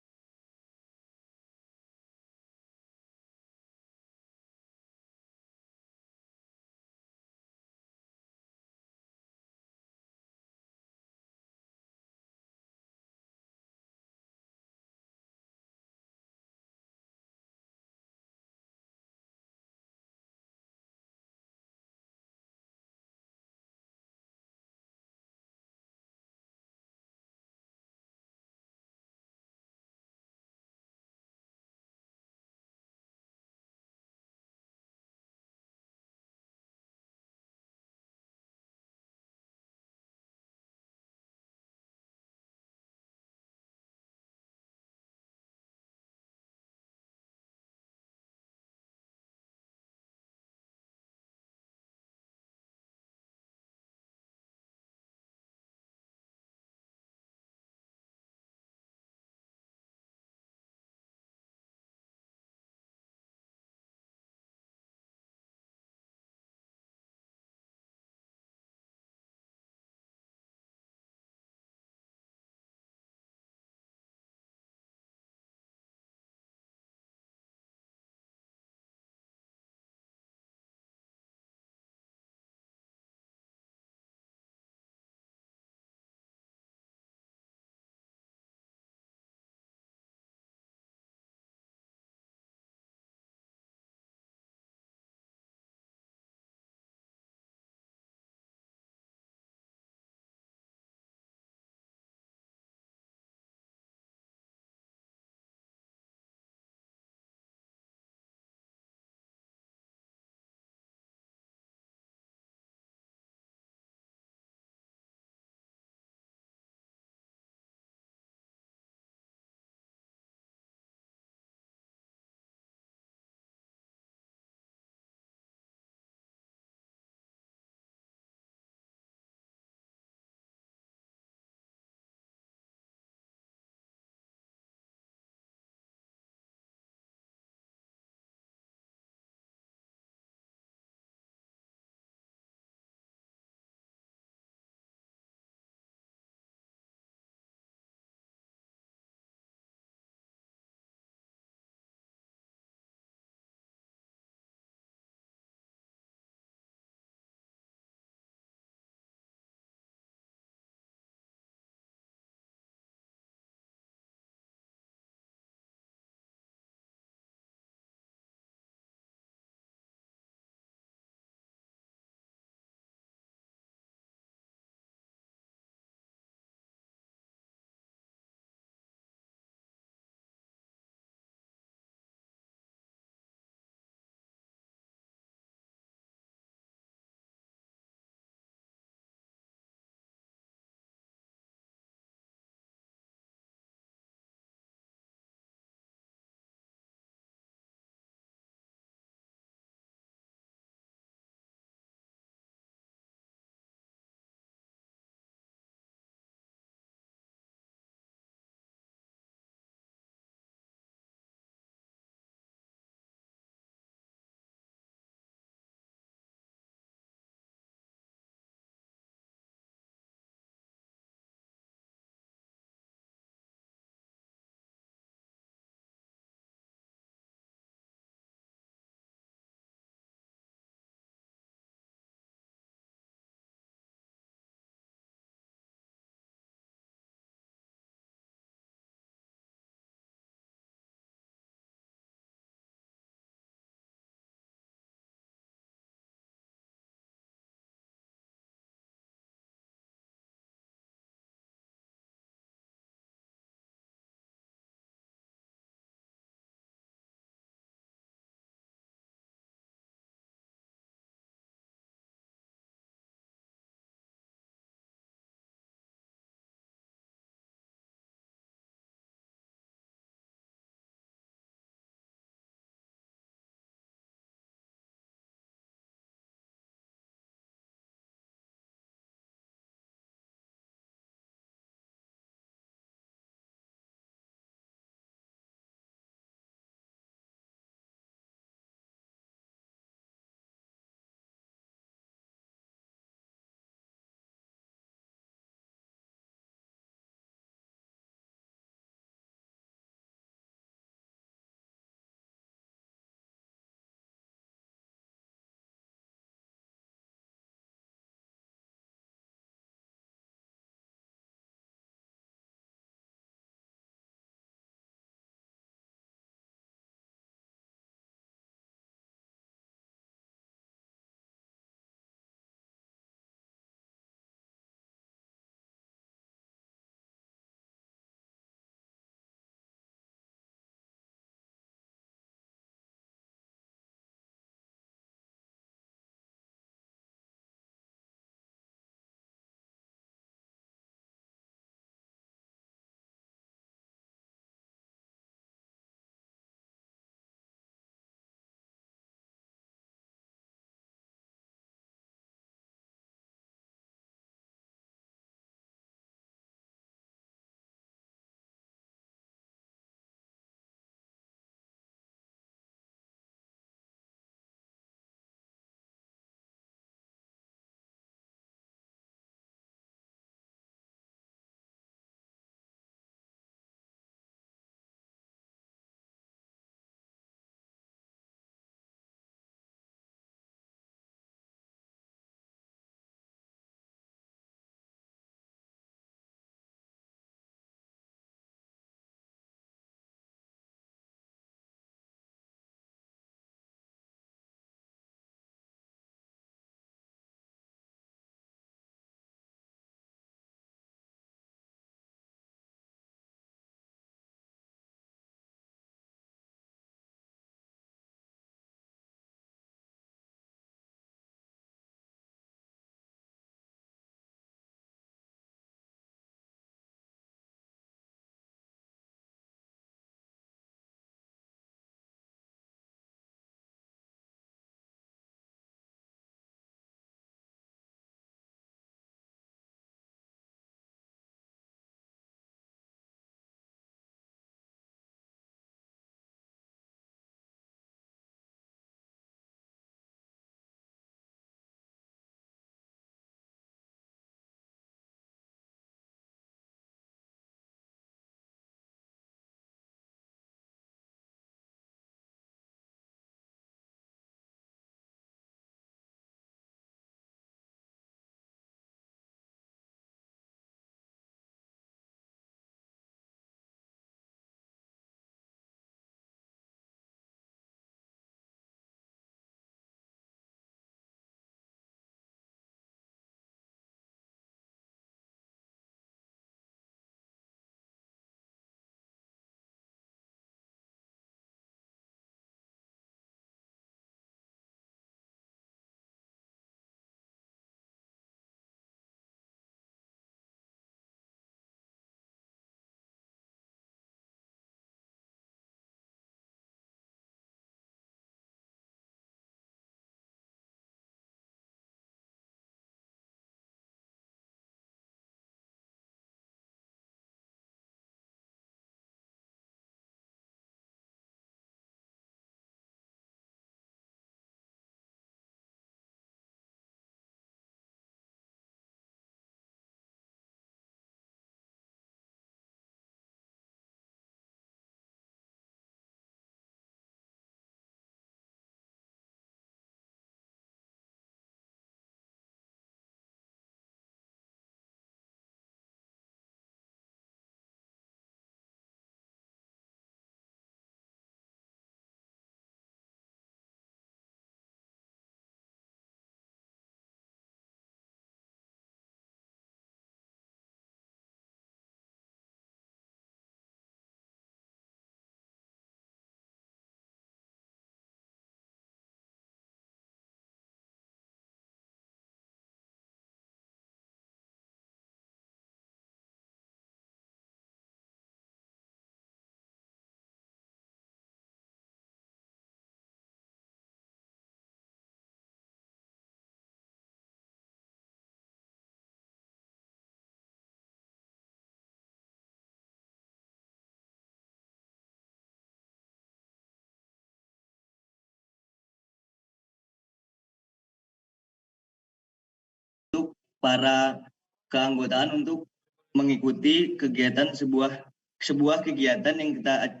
para keanggotaan untuk mengikuti kegiatan sebuah kegiatan yang kita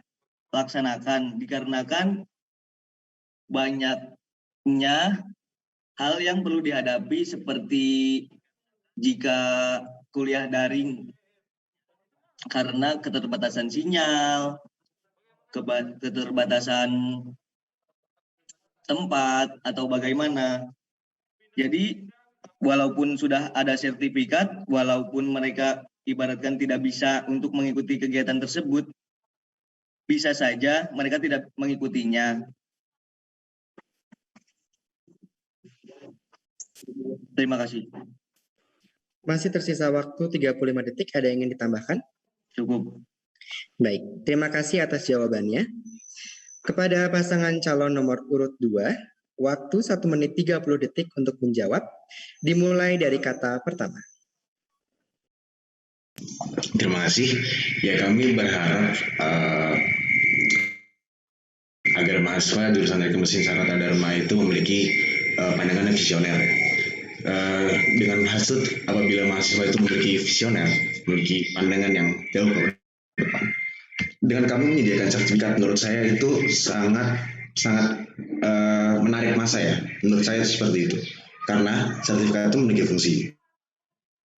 laksanakan, dikarenakan banyaknya hal yang perlu dihadapi seperti jika kuliah daring karena keterbatasan sinyal, keterbatasan tempat atau bagaimana. Jadi walaupun sudah ada sertifikat, walaupun mereka ibaratkan tidak bisa untuk mengikuti kegiatan tersebut, bisa saja mereka tidak mengikutinya. Terima kasih. Masih tersisa waktu 35 detik, ada yang ingin ditambahkan? Cukup. Baik, terima kasih atas jawabannya. Kepada pasangan calon nomor urut 2, waktu 1 menit 30 detik untuk menjawab, dimulai dari kata pertama. Terima kasih. Ya, kami berharap agar mahasiswa jurusan Teknik Mesin Sarata Dharma itu memiliki pandangan yang visioner. Dengan maksud apabila mahasiswa itu memiliki visioner, memiliki pandangan yang jauh ke depan. Dengan kami menyediakan sertifikat, menurut saya itu sangat menarik masa ya. Menurut saya seperti itu. Karena sertifikat itu memiliki fungsi.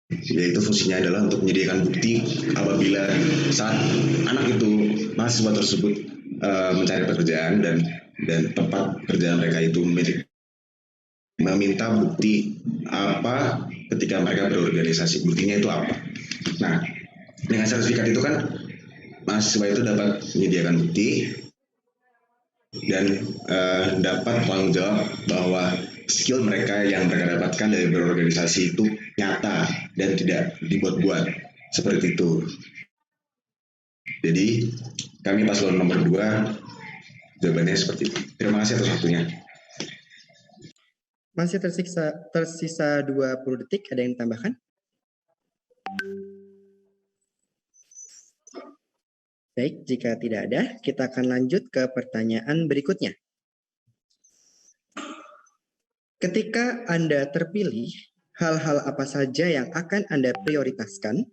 Yaitu fungsinya adalah untuk menyediakan bukti apabila saat anak itu, mahasiswa tersebut mencari pekerjaan dan tempat kerjaan mereka itu meminta bukti apa ketika mereka berorganisasi, buktinya itu apa. Nah, dengan sertifikat itu kan mahasiswa itu dapat menyediakan bukti dan dapat tanggung jawab bahwa skill mereka yang mereka dapatkan dari berorganisasi itu nyata dan tidak dibuat-buat, seperti itu. Jadi kami paslon nomor 2 jawabannya seperti itu. Terima kasih atas waktunya. Masih tersisa 20 detik, ada yang ditambahkan? Baik, jika tidak ada, kita akan lanjut ke pertanyaan berikutnya. Ketika Anda terpilih, hal-hal apa saja yang akan Anda prioritaskan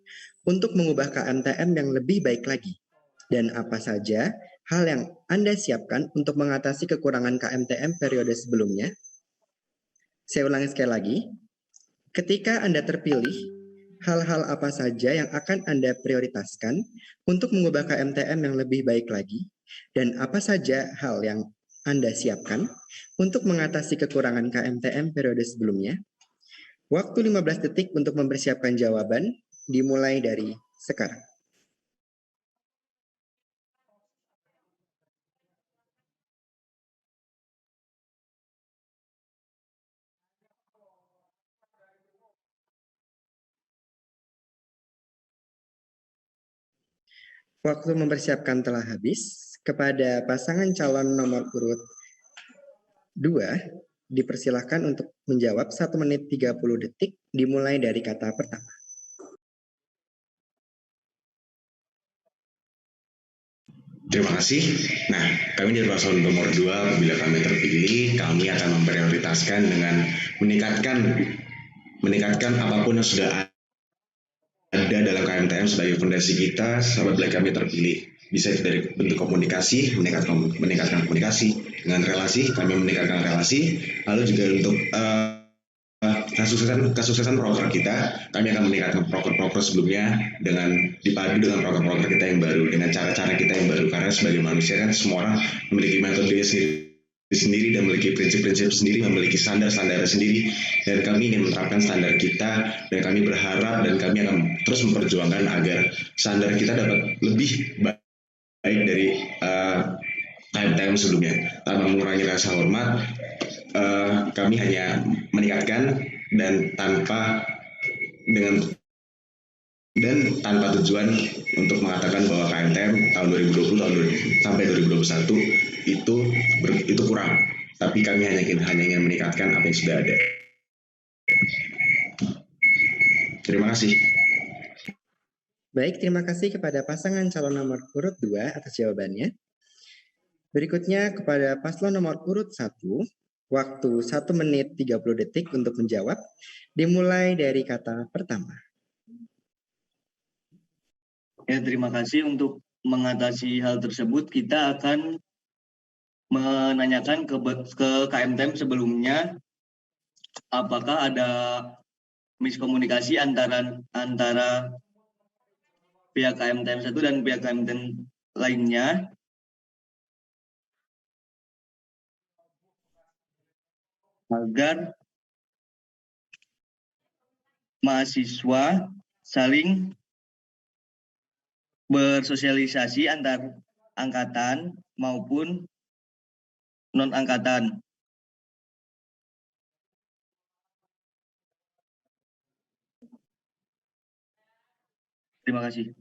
untuk mengubah KMTM yang lebih baik lagi? Dan apa saja hal yang Anda siapkan untuk mengatasi kekurangan KMTM periode sebelumnya? Saya ulangi sekali lagi. Ketika Anda terpilih, hal-hal apa saja yang akan Anda prioritaskan untuk mengubah KMTM yang lebih baik lagi? Dan apa saja hal yang Anda siapkan untuk mengatasi kekurangan KMTM periode sebelumnya? Waktu 15 detik untuk mempersiapkan jawaban, dimulai dari sekarang. Waktu mempersiapkan telah habis. Kepada pasangan calon nomor urut 2, dipersilahkan untuk menjawab 1 menit 30 detik, dimulai dari kata pertama. Terima kasih. Nah, kami dari paslon nomor 2, apabila kami terpilih, kami akan memprioritaskan dengan meningkatkan apapun yang sudah ada dalam KMTM sebagai fondasi kita apabila kami terpilih. Bisa dari bentuk komunikasi, meningkatkan komunikasi, dengan relasi, kami meningkatkan relasi, lalu juga untuk kesuksesan proker kita, kami akan meningkatkan proker sebelumnya dengan dipadu dengan proker kita yang baru, dengan cara-cara kita yang baru, karena sebagai manusia kan semua orang memiliki metode sendiri dan memiliki prinsip-prinsip sendiri, memiliki standar-standar sendiri, dan kami ingin menerapkan standar kita, dan kami berharap dan kami akan terus memperjuangkan agar standar kita dapat lebih baik dari KMTM sebelumnya. Tanpa mengurangi rasa hormat, kami hanya meningkatkan dan tanpa tujuan untuk mengatakan bahwa KMTM tahun 2020 sampai 2021 itu kurang, tapi kami hanya ingin meningkatkan apa yang sudah ada. Terima kasih. Baik, terima kasih kepada pasangan calon nomor urut 2 atas jawabannya. Berikutnya kepada paslon nomor urut 1, Waktu 1 menit 30 detik untuk menjawab. Dimulai dari kata pertama. Ya, terima kasih. Untuk mengatasi hal tersebut, kita akan menanyakan ke KMTM sebelumnya apakah ada miskomunikasi antara pihak KMTM 1 dan pihak KMTM lainnya. Agar mahasiswa saling bersosialisasi antar angkatan maupun non-angkatan. Terima kasih.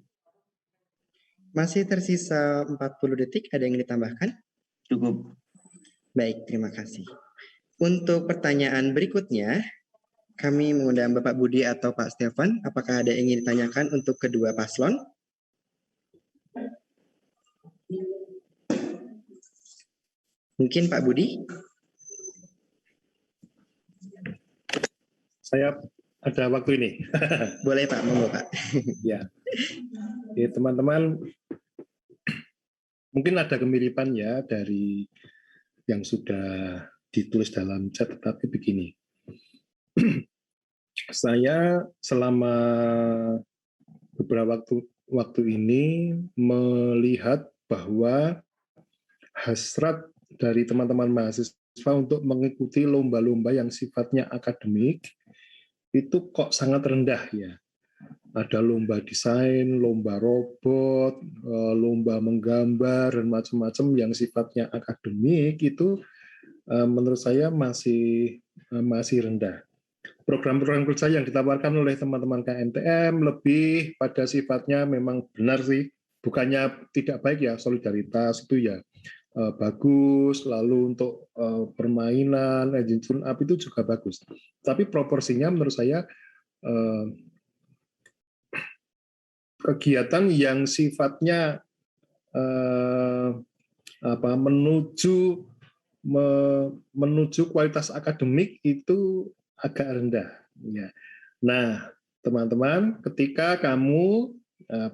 Masih tersisa 40 detik, ada yang ditambahkan? Cukup. Baik, terima kasih. Untuk pertanyaan berikutnya, kami mengundang Bapak Budi atau Pak Stefan. Apakah ada yang ingin ditanyakan untuk kedua paslon? Mungkin Pak Budi? Saya ada waktu ini. Boleh Pak, monggo Pak. Ya. Ya, teman-teman, mungkin ada kemiripan ya dari yang sudah ditulis dalam chat, tetapi begini. Saya selama beberapa waktu ini melihat bahwa hasrat dari teman-teman mahasiswa untuk mengikuti lomba-lomba yang sifatnya akademik itu kok sangat rendah ya. Ada lomba desain, lomba robot, lomba menggambar, dan macam-macam yang sifatnya akademik itu menurut saya masih rendah. Program-program kerja yang ditawarkan oleh teman-teman KMTM lebih pada sifatnya memang benar sih, bukannya tidak baik ya, solidaritas itu ya bagus, lalu untuk permainan, engine tune up itu juga bagus. Tapi proporsinya menurut saya kegiatan yang sifatnya menuju kualitas akademik itu agak rendah. Ya. Nah, teman-teman, ketika kamu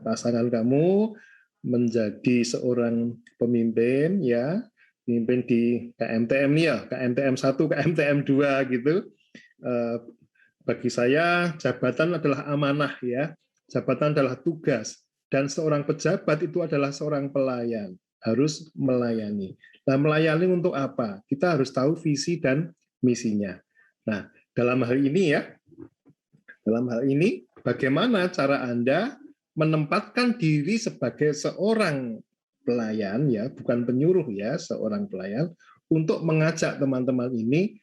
pasangan kamu menjadi seorang pemimpin ya, pemimpin di KMTM ya, KMTM 1, KMTM 2 gitu. Bagi saya jabatan adalah amanah ya. Jabatan adalah tugas, dan seorang pejabat itu adalah seorang pelayan, harus melayani. Nah, melayani untuk apa? Kita harus tahu visi dan misinya. Nah, dalam hal ini, bagaimana cara Anda menempatkan diri sebagai seorang pelayan, ya, bukan penyuruh ya, seorang pelayan, untuk mengajak teman-teman ini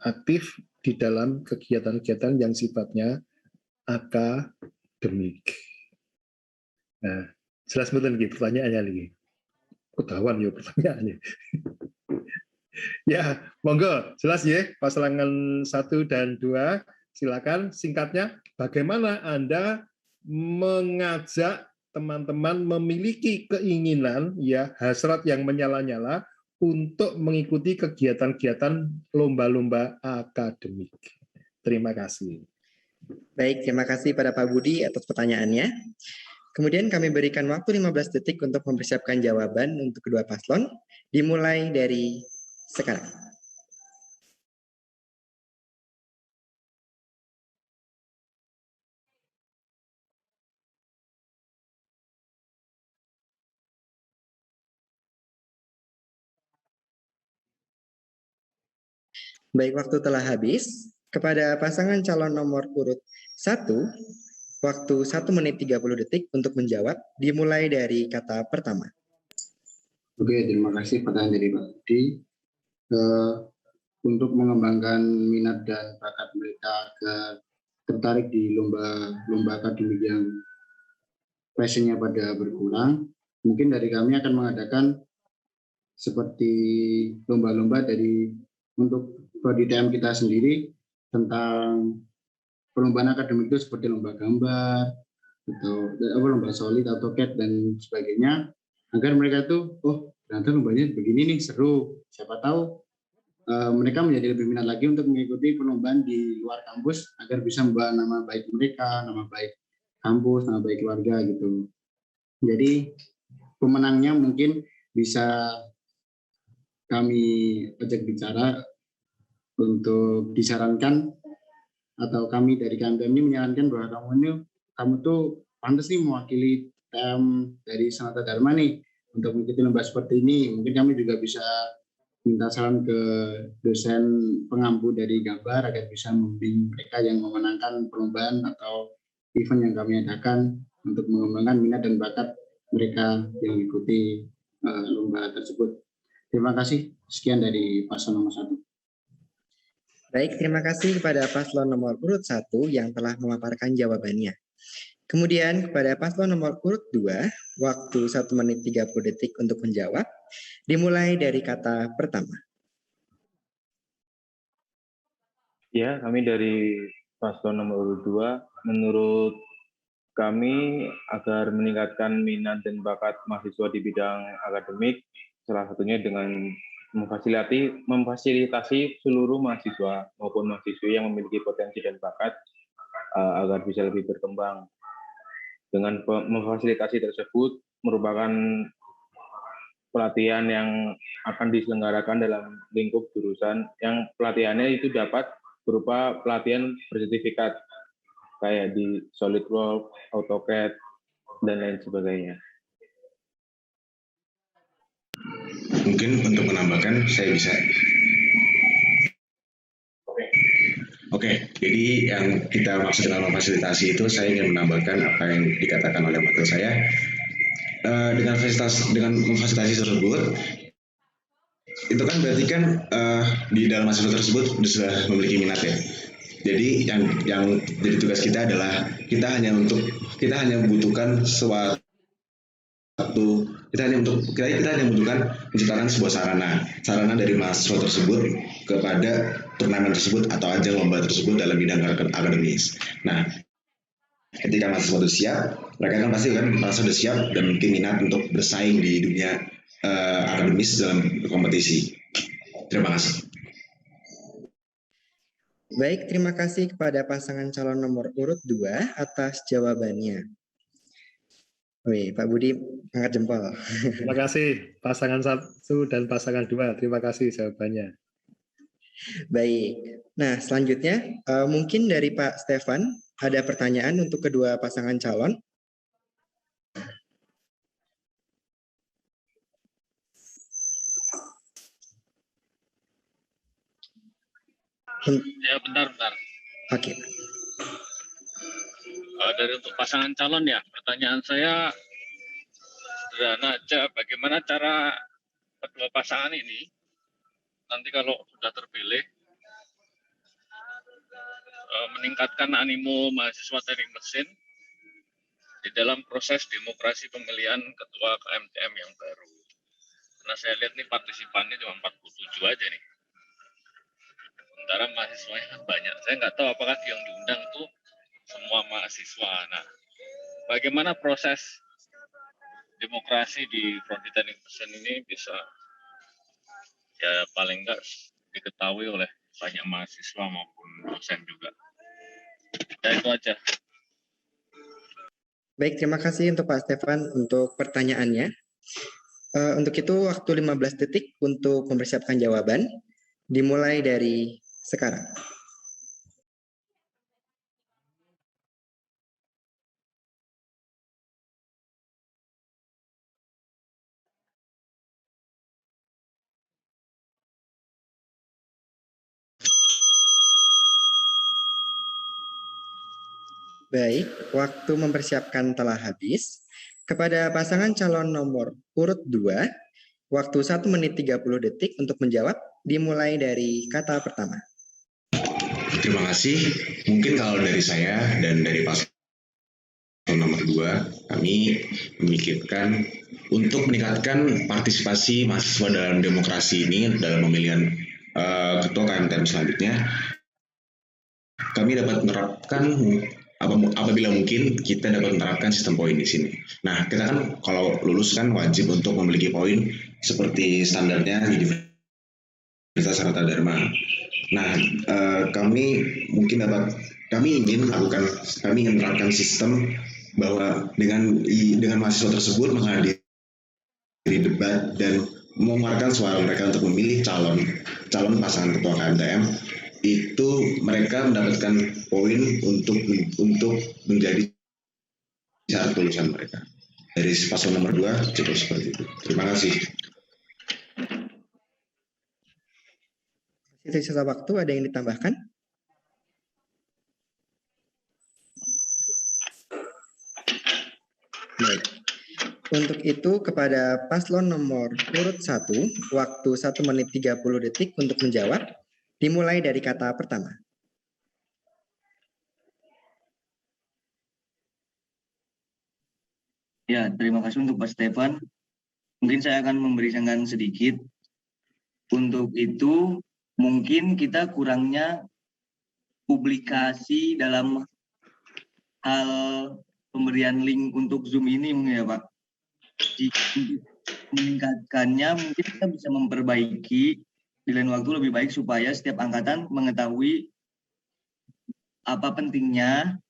aktif di dalam kegiatan-kegiatan yang sifatnya akademik. Nah, jelas betul nih pertanyaannya lagi. Kudawan ya pertanyaannya. Ya, monggo, jelas ya, pasangan 1 dan 2, silakan singkatnya bagaimana Anda mengajak teman-teman memiliki keinginan ya, hasrat yang menyala-nyala untuk mengikuti kegiatan-kegiatan lomba-lomba akademik. Terima kasih. Baik, terima kasih pada Pak Budi atas pertanyaannya. Kemudian kami berikan waktu 15 detik untuk mempersiapkan jawaban untuk kedua paslon, dimulai dari sekarang. Baik, waktu telah habis. Kepada pasangan calon nomor urut 1, waktu 1 menit 30 detik untuk menjawab, dimulai dari kata pertama. Oke, terima kasih pertanyaan dari Pak Budi. Untuk mengembangkan minat dan bakat mereka tertarik di lomba akademik yang passionnya pada berkurang, mungkin dari kami akan mengadakan seperti lomba-lomba untuk prodi TM kita sendiri tentang perlombaan akademik itu seperti lomba gambar atau lomba solid, AutoCAD dan sebagainya, agar mereka tuh ternyata lombanya begini nih, seru, siapa tahu mereka menjadi lebih minat lagi untuk mengikuti perlombaan di luar kampus agar bisa membawa nama baik mereka, nama baik kampus, nama baik keluarga gitu. Jadi pemenangnya mungkin bisa kami ajak bicara untuk disarankan, atau kami dari KMTM ini menyarankan bahwa kamu tuh pantas nih mewakili TM dari Sanata Dharma nih untuk mengikuti lomba seperti ini. Mungkin kami juga bisa minta saran ke dosen pengampu dari gambar agar bisa membimbing mereka yang memenangkan perlombaan atau event yang kami adakan untuk mengembangkan minat dan bakat mereka yang mengikuti lomba tersebut. Terima kasih. Sekian dari paslon nomor 1. Baik, terima kasih kepada paslon nomor urut 1 yang telah memaparkan jawabannya. Kemudian kepada paslon nomor urut 2, waktu 1 menit 30 detik untuk menjawab, dimulai dari kata pertama. Ya, kami dari paslon nomor urut 2, menurut kami agar meningkatkan minat dan bakat mahasiswa di bidang akademik, salah satunya dengan memfasilitasi seluruh mahasiswa maupun mahasiswi yang memiliki potensi dan bakat agar bisa lebih berkembang. Dengan memfasilitasi tersebut merupakan pelatihan yang akan diselenggarakan dalam lingkup jurusan, yang pelatihannya itu dapat berupa pelatihan bersertifikat kayak di SolidWorks, AutoCAD, dan lain sebagainya. Mungkin untuk menambahkan saya bisa. Oke, jadi yang kita maksud dengan memfasilitasi itu saya ingin menambahkan apa yang dikatakan oleh wakil saya. Dengan memfasilitasi tersebut, itu kan berarti kan di dalam mahasiswa tersebut sudah memiliki minat ya. Jadi yang jadi tugas kita adalah kita hanya membutuhkan kita hanya membutuhkan menciptakan sebuah sarana dari mahasiswa tersebut kepada turnamen tersebut atau ajang lomba tersebut dalam bidang akademis. Nah, ketika mahasiswa itu siap, mereka kan pasti merasa sudah siap dan mungkin minat untuk bersaing di dunia akademis dalam kompetisi. Terima kasih. Baik, terima kasih kepada pasangan calon nomor urut 2 atas jawabannya. Wih, Pak Budi angkat jempol. Terima kasih pasangan 1 dan pasangan 2. Terima kasih jawabannya. Baik. Nah, selanjutnya mungkin dari Pak Stefan ada pertanyaan untuk kedua pasangan calon. Ya, bentar. Oke. Dari untuk pasangan calon ya, pertanyaan saya sederhana aja. Bagaimana cara kedua pasangan ini nanti kalau sudah terpilih meningkatkan animo mahasiswa teknik mesin di dalam proses demokrasi pemilihan ketua KMTM yang baru. Karena saya lihat nih partisipannya cuma 47 aja nih. Sementara mahasiswanya banyak. Saya nggak tahu apakah yang diundang tuh semua mahasiswa. Nah, bagaimana proses demokrasi di Prodi Teknik Mesin ini bisa ya paling enggak diketahui oleh banyak mahasiswa maupun dosen juga. Ya itu aja. Baik, terima kasih untuk Pak Stefan untuk pertanyaannya. Untuk itu waktu 15 detik untuk mempersiapkan jawaban dimulai dari sekarang. Baik, waktu mempersiapkan telah habis. Kepada pasangan calon nomor urut 2, waktu 1 menit 30 detik untuk menjawab dimulai dari kata pertama. Terima kasih. Mungkin kalau dari saya dan dari paslon nomor 2, kami memikirkan untuk meningkatkan partisipasi mahasiswa dalam demokrasi ini dalam pemilihan ketua KMTM selanjutnya. Kami dapat menerapkan apabila mungkin kita dapat menerapkan sistem poin di sini. Nah, kita kan kalau lulus kan wajib untuk memiliki poin seperti standarnya Universitas Sarata Dharma. Nah, kami ingin menerapkan sistem bahwa dengan mahasiswa tersebut menghadiri debat dan mengeluarkan suara mereka untuk memilih calon pasangan ketua KMTM, itu mereka mendapatkan poin untuk menjadi syarat lulusan mereka. Dari paslon nomor 2 cukup seperti itu. Terima kasih. Sisa waktu ada yang ditambahkan? Baik. Untuk itu kepada paslon nomor urut 1, waktu 1 menit 30 detik untuk menjawab, dimulai dari kata pertama. Ya, terima kasih untuk Pak Stefan. Mungkin saya akan memberi sanggahan sedikit. Untuk itu, mungkin kita kurangnya publikasi dalam hal pemberian link untuk Zoom ini mungkin ya Pak. Jika meningkatkannya, mungkin kita bisa memperbaiki di lain waktu lebih baik supaya setiap angkatan mengetahui apa pentingnya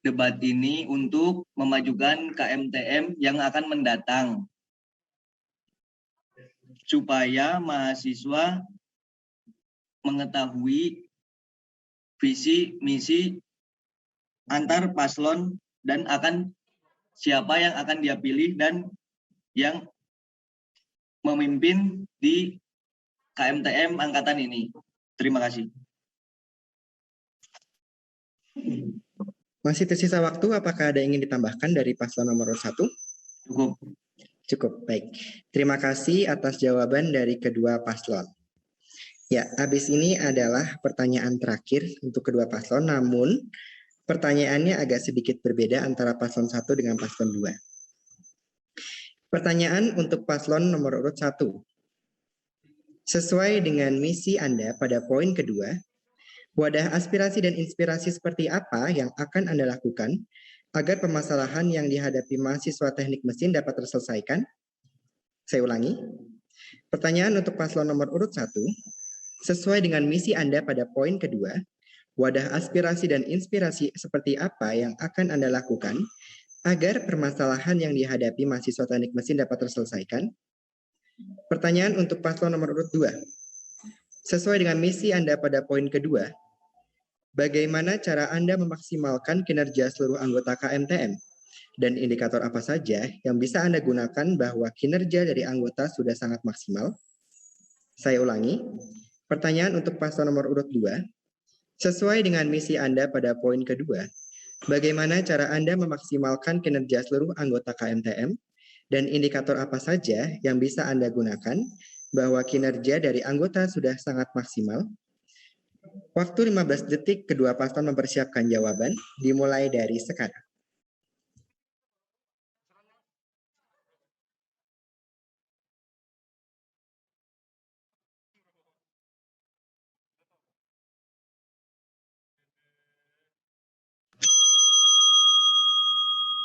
debat ini untuk memajukan KMTM yang akan mendatang. Supaya mahasiswa mengetahui visi, misi antar paslon dan siapa yang akan dia pilih dan yang memimpin di KMTM angkatan ini. Terima kasih. Masih tersisa waktu, apakah ada yang ingin ditambahkan dari paslon nomor 1? Cukup. Cukup, baik. Terima kasih atas jawaban dari kedua paslon. Ya, habis ini adalah pertanyaan terakhir untuk kedua paslon, namun pertanyaannya agak sedikit berbeda antara paslon 1 dengan paslon 2. Pertanyaan untuk paslon nomor urut 1. Sesuai dengan misi Anda pada poin kedua, wadah aspirasi dan inspirasi seperti apa yang akan Anda lakukan agar permasalahan yang dihadapi mahasiswa teknik mesin dapat terselesaikan? Saya ulangi. Pertanyaan untuk paslon nomor urut 1. Sesuai dengan misi Anda pada poin kedua, wadah aspirasi dan inspirasi seperti apa yang akan Anda lakukan agar permasalahan yang dihadapi mahasiswa teknik mesin dapat terselesaikan? Pertanyaan untuk paslon nomor urut 2. Sesuai dengan misi Anda pada poin kedua, bagaimana cara Anda memaksimalkan kinerja seluruh anggota KMTM? Dan indikator apa saja yang bisa Anda gunakan bahwa kinerja dari anggota sudah sangat maksimal? Saya ulangi. Pertanyaan untuk paslon nomor urut 2. Sesuai dengan misi Anda pada poin kedua, bagaimana cara Anda memaksimalkan kinerja seluruh anggota KMTM? Dan indikator apa saja yang bisa Anda gunakan bahwa kinerja dari anggota sudah sangat maksimal? Waktu 15 detik kedua paslon mempersiapkan jawaban, dimulai dari sekarang.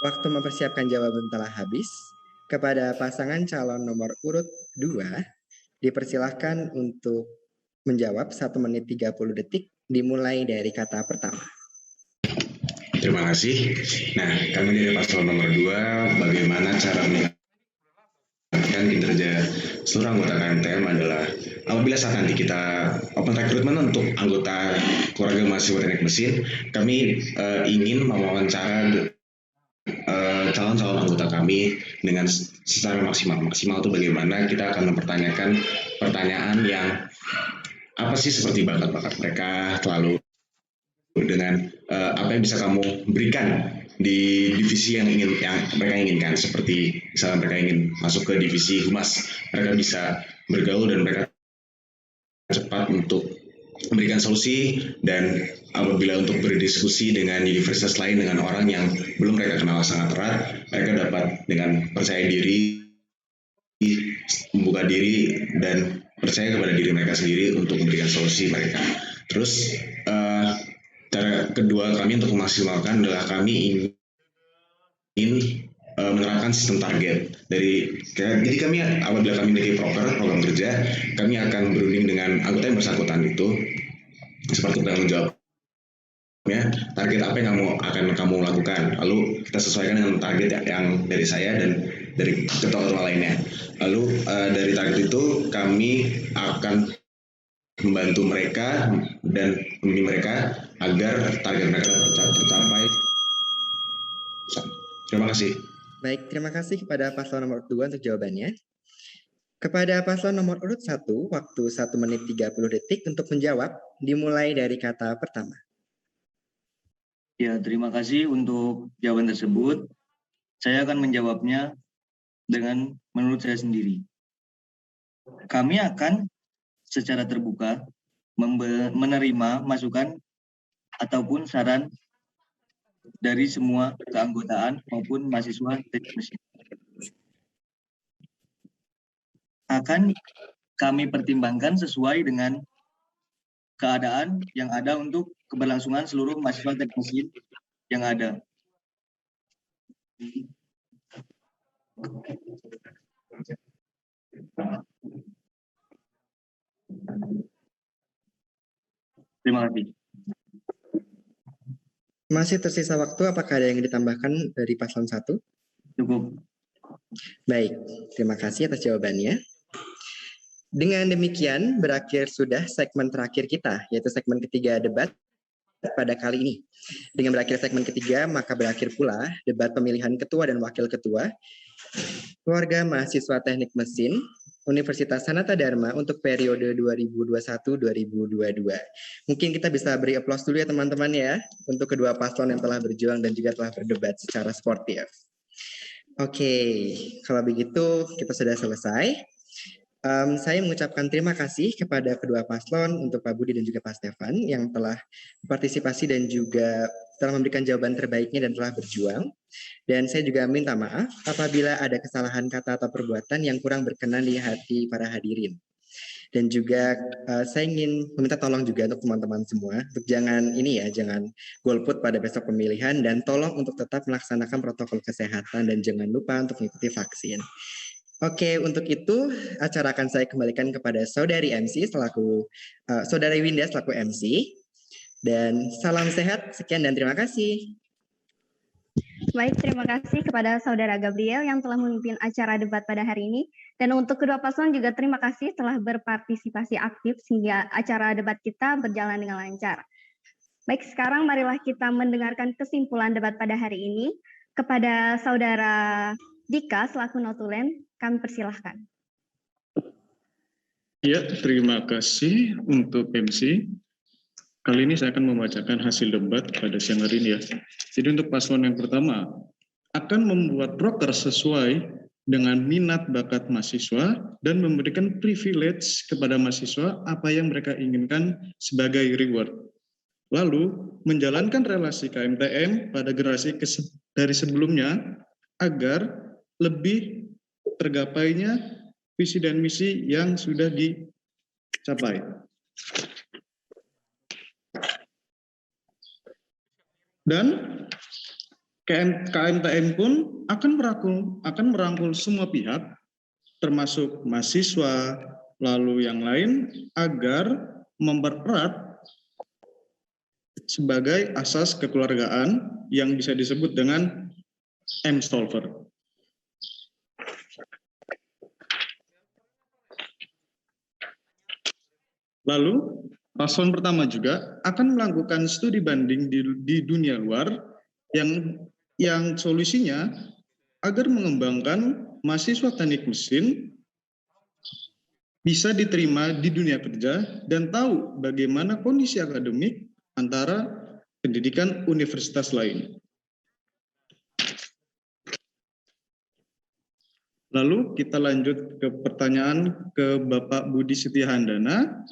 Waktu mempersiapkan jawaban telah habis. Kepada pasangan calon nomor urut 2, dipersilahkan untuk menjawab 1 menit 30 detik, dimulai dari kata pertama. Terima kasih. Nah, kami dari paslon nomor 2, bagaimana cara meningkatkan kinerja seluruh anggota KMTM adalah apabila saat nanti kita open recruitment untuk anggota keluarga mahasiswa teknik mesin, kami ingin mewawancara calon-calon anggota kami dengan secara maksimal. Maksimal itu bagaimana kita akan mempertanyakan pertanyaan yang apa sih seperti bakat-bakat mereka, lalu dengan apa yang bisa kamu berikan di divisi yang mereka inginkan, seperti misalnya mereka ingin masuk ke divisi humas, mereka bisa bergaul dan mereka cepat untuk memberikan solusi, dan apabila untuk berdiskusi dengan universitas lain, dengan orang yang belum mereka kenal sangat erat, mereka dapat dengan percaya diri, membuka diri, dan percaya kepada diri mereka sendiri untuk memberikan solusi mereka. Terus cara kedua kami untuk memaksimalkan adalah kami ingin menerapkan sistem target jadi kami apabila kami memiliki program kerja, kami akan berunding dengan anggota yang bersangkutan itu seperti tanggung jawabnya, target apa yang kamu lakukan, lalu kita sesuaikan dengan target yang dari saya dan dari ketua-ketua lainnya. Lalu dari target itu kami akan membantu mereka dan membimbing mereka agar target mereka tercapai. Terima kasih. Baik, terima kasih kepada paslon nomor 2 untuk jawabannya. Kepada paslon nomor urut 1, waktu 1 menit 30 detik untuk menjawab, dimulai dari kata pertama. Ya, terima kasih untuk jawaban tersebut. Saya akan menjawabnya dengan menurut saya sendiri. Kami akan secara terbuka menerima masukan ataupun saran dari semua keanggotaan maupun mahasiswa teknik mesin. Akan kami pertimbangkan sesuai dengan keadaan yang ada untuk keberlangsungan seluruh mahasiswa teknik mesin yang ada. Terima kasih. Masih tersisa waktu, apakah ada yang ditambahkan dari paslon 1? Cukup. Baik, terima kasih atas jawabannya. Dengan demikian, berakhir sudah segmen terakhir kita, yaitu segmen ketiga debat pada kali ini. Dengan berakhir segmen ketiga, maka berakhir pula debat pemilihan ketua dan wakil ketua keluarga mahasiswa teknik mesin Universitas Sanata Dharma untuk periode 2021-2022. Mungkin kita bisa beri aplaus dulu ya teman-teman ya, untuk kedua paslon yang telah berjuang dan juga telah berdebat secara sportif. Oke, kalau begitu kita sudah selesai. Saya mengucapkan terima kasih kepada kedua paslon untuk Pak Budi dan juga Pak Stefan yang telah berpartisipasi dan juga telah memberikan jawaban terbaiknya dan telah berjuang. Dan saya juga minta maaf apabila ada kesalahan kata atau perbuatan yang kurang berkenan di hati para hadirin. Dan juga saya ingin meminta tolong juga untuk teman-teman semua, untuk jangan golput pada besok pemilihan dan tolong untuk tetap melaksanakan protokol kesehatan dan jangan lupa untuk mengikuti vaksin. Oke, untuk itu acara akan saya kembalikan kepada Saudari MC Saudari Winda selaku MC. Dan salam sehat, sekian dan terima kasih. Baik, terima kasih kepada Saudara Gabriel yang telah memimpin acara debat pada hari ini. Dan untuk kedua paslon juga terima kasih telah berpartisipasi aktif sehingga acara debat kita berjalan dengan lancar. Baik, sekarang marilah kita mendengarkan kesimpulan debat pada hari ini. Kepada Saudara Dika selaku notulen, kami persilahkan. Ya, terima kasih untuk MC. Kali ini saya akan membacakan hasil debat pada siang hari ini ya. Jadi untuk paslon yang pertama, akan membuat proker sesuai dengan minat bakat mahasiswa dan memberikan privilege kepada mahasiswa apa yang mereka inginkan sebagai reward. Lalu, menjalankan relasi KMTM pada generasi dari sebelumnya agar lebih tergapainya visi dan misi yang sudah dicapai. Dan KMTM pun akan merangkul semua pihak, termasuk mahasiswa, lalu yang lain, agar mempererat sebagai asas kekeluargaan yang bisa disebut dengan M-Solver. Lalu, paslon pertama juga akan melakukan studi banding di dunia luar yang solusinya agar mengembangkan mahasiswa teknik mesin bisa diterima di dunia kerja dan tahu bagaimana kondisi akademik antara pendidikan universitas lain. Lalu kita lanjut ke pertanyaan ke Bapak Budi Setiahandana.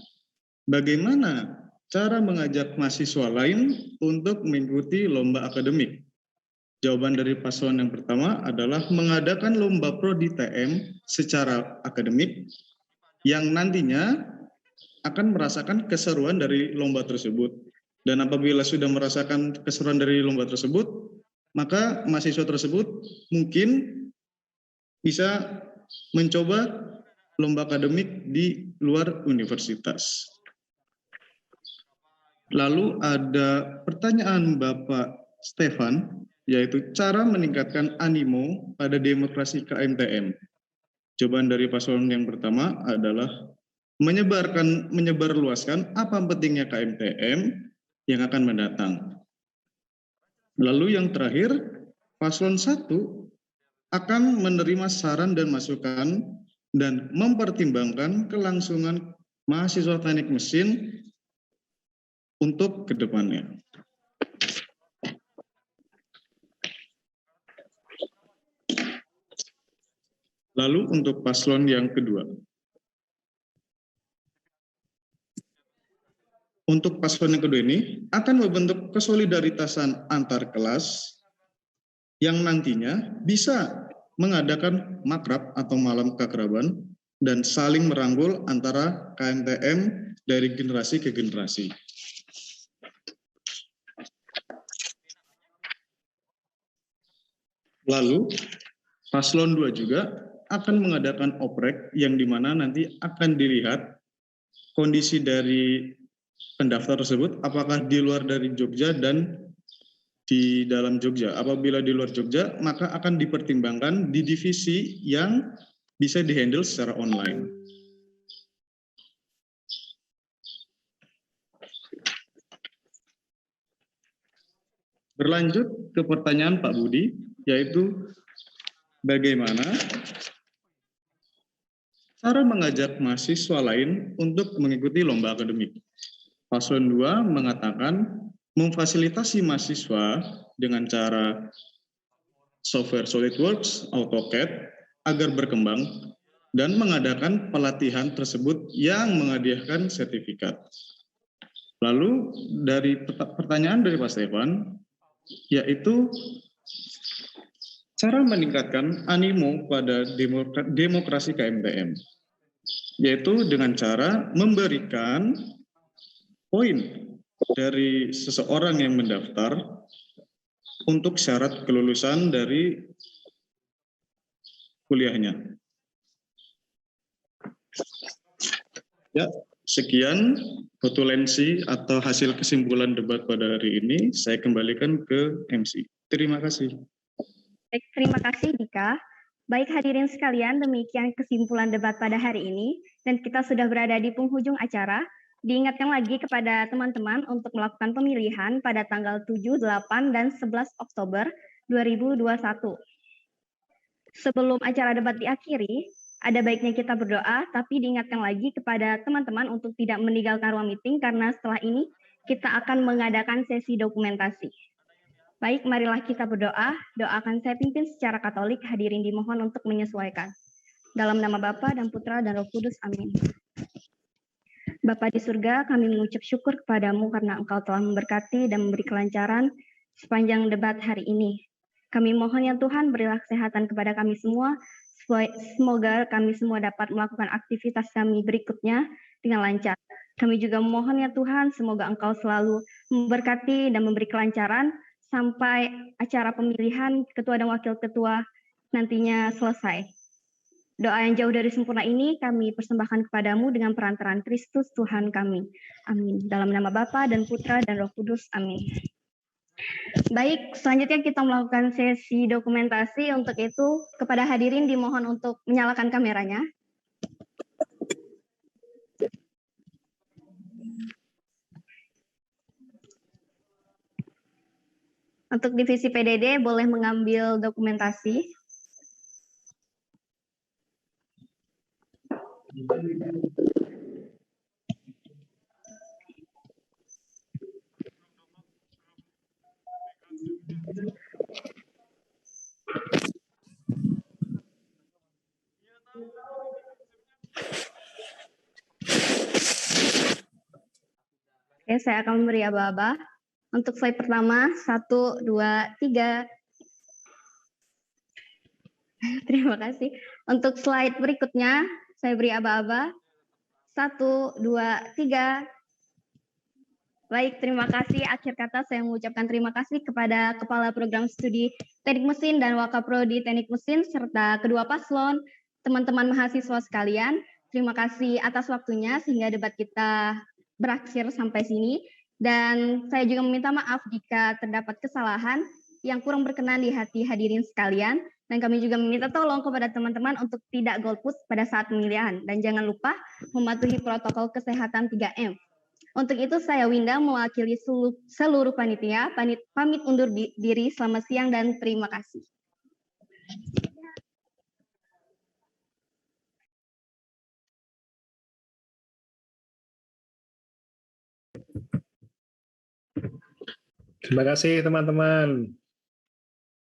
Bagaimana cara mengajak mahasiswa lain untuk mengikuti lomba akademik? Jawaban dari paslon yang pertama adalah mengadakan lomba prodi TM secara akademik yang nantinya akan merasakan keseruan dari lomba tersebut. Dan apabila sudah merasakan keseruan dari lomba tersebut, maka mahasiswa tersebut mungkin bisa mencoba lomba akademik di luar universitas. Lalu ada pertanyaan Bapak Stefan, yaitu cara meningkatkan animo pada demokrasi KMTM. Jawaban dari paslon yang pertama adalah menyebarluaskan apa pentingnya KMTM yang akan mendatang. Lalu yang terakhir, paslon 1 akan menerima saran dan masukan dan mempertimbangkan kelangsungan mahasiswa teknik mesin untuk kedepannya. Lalu untuk paslon yang kedua. Untuk paslon yang kedua ini akan membentuk kesolidaritasan antar kelas yang nantinya bisa mengadakan makrab atau malam keakraban dan saling merangkul antara KMTM dari generasi ke generasi. Lalu paslon 2 juga akan mengadakan oprek yang dimana nanti akan dilihat kondisi dari pendaftar tersebut apakah di luar dari Jogja dan di dalam Jogja. Apabila di luar Jogja, maka akan dipertimbangkan di divisi yang bisa dihandle secara online. Berlanjut ke pertanyaan Pak Budi, yaitu bagaimana cara mengajak mahasiswa lain untuk mengikuti lomba akademik. Paslon 2 mengatakan memfasilitasi mahasiswa dengan cara software SolidWorks, AutoCAD agar berkembang dan mengadakan pelatihan tersebut yang menghadiahkan sertifikat. Lalu dari pertanyaan dari Pak Stefan, yaitu cara meningkatkan animo pada demokrasi KMTM, yaitu dengan cara memberikan poin dari seseorang yang mendaftar untuk syarat kelulusan dari kuliahnya. Ya, sekian potulensi atau hasil kesimpulan debat pada hari ini. Saya kembalikan ke MC. Terima kasih. Baik, terima kasih Dika. Baik hadirin sekalian, demikian kesimpulan debat pada hari ini dan kita sudah berada di penghujung acara. Diingatkan lagi kepada teman-teman untuk melakukan pemilihan pada tanggal 7, 8, dan 11 Oktober 2021. Sebelum acara debat diakhiri, ada baiknya kita berdoa, tapi diingatkan lagi kepada teman-teman untuk tidak meninggalkan ruang meeting karena setelah ini kita akan mengadakan sesi dokumentasi. Baik, marilah kita berdoa. Doa akan saya pimpin secara Katolik, hadirin dimohon untuk menyesuaikan. Dalam nama Bapa dan Putra dan Roh Kudus, amin. Bapa di surga, kami mengucap syukur kepadamu karena Engkau telah memberkati dan memberi kelancaran sepanjang debat hari ini. Kami mohon ya Tuhan, berilah kesehatan kepada kami semua, semoga kami semua dapat melakukan aktivitas kami berikutnya dengan lancar. Kami juga mohon ya Tuhan, semoga Engkau selalu memberkati dan memberi kelancaran sampai acara pemilihan ketua dan wakil ketua nantinya selesai. Doa yang jauh dari sempurna ini kami persembahkan kepadamu dengan perantaraan Kristus Tuhan kami. Amin. Dalam nama Bapa dan Putra dan Roh Kudus. Amin. Baik, selanjutnya kita melakukan sesi dokumentasi. Untuk itu, kepada hadirin dimohon untuk menyalakan kameranya. Untuk divisi PDD boleh mengambil dokumentasi. Oke, saya akan memberi aba-aba. Untuk slide pertama, 1, 2, 3. Terima kasih. Untuk slide berikutnya, saya beri aba-aba. 1, 2, 3. Baik, terima kasih. Akhir kata saya mengucapkan terima kasih kepada Kepala Program Studi Teknik Mesin dan Wakaprodi Teknik Mesin, serta kedua paslon, teman-teman mahasiswa sekalian. Terima kasih atas waktunya sehingga debat kita berakhir sampai sini. Dan saya juga meminta maaf jika terdapat kesalahan yang kurang berkenan di hati hadirin sekalian. Dan kami juga meminta tolong kepada teman-teman untuk tidak golput pada saat pemilihan. Dan jangan lupa mematuhi protokol kesehatan 3M. Untuk itu saya Winda mewakili seluruh panitia, pamit undur diri, selamat siang dan terima kasih. Terima kasih teman-teman.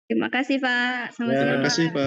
Terima kasih Pak. Terima kasih Pak.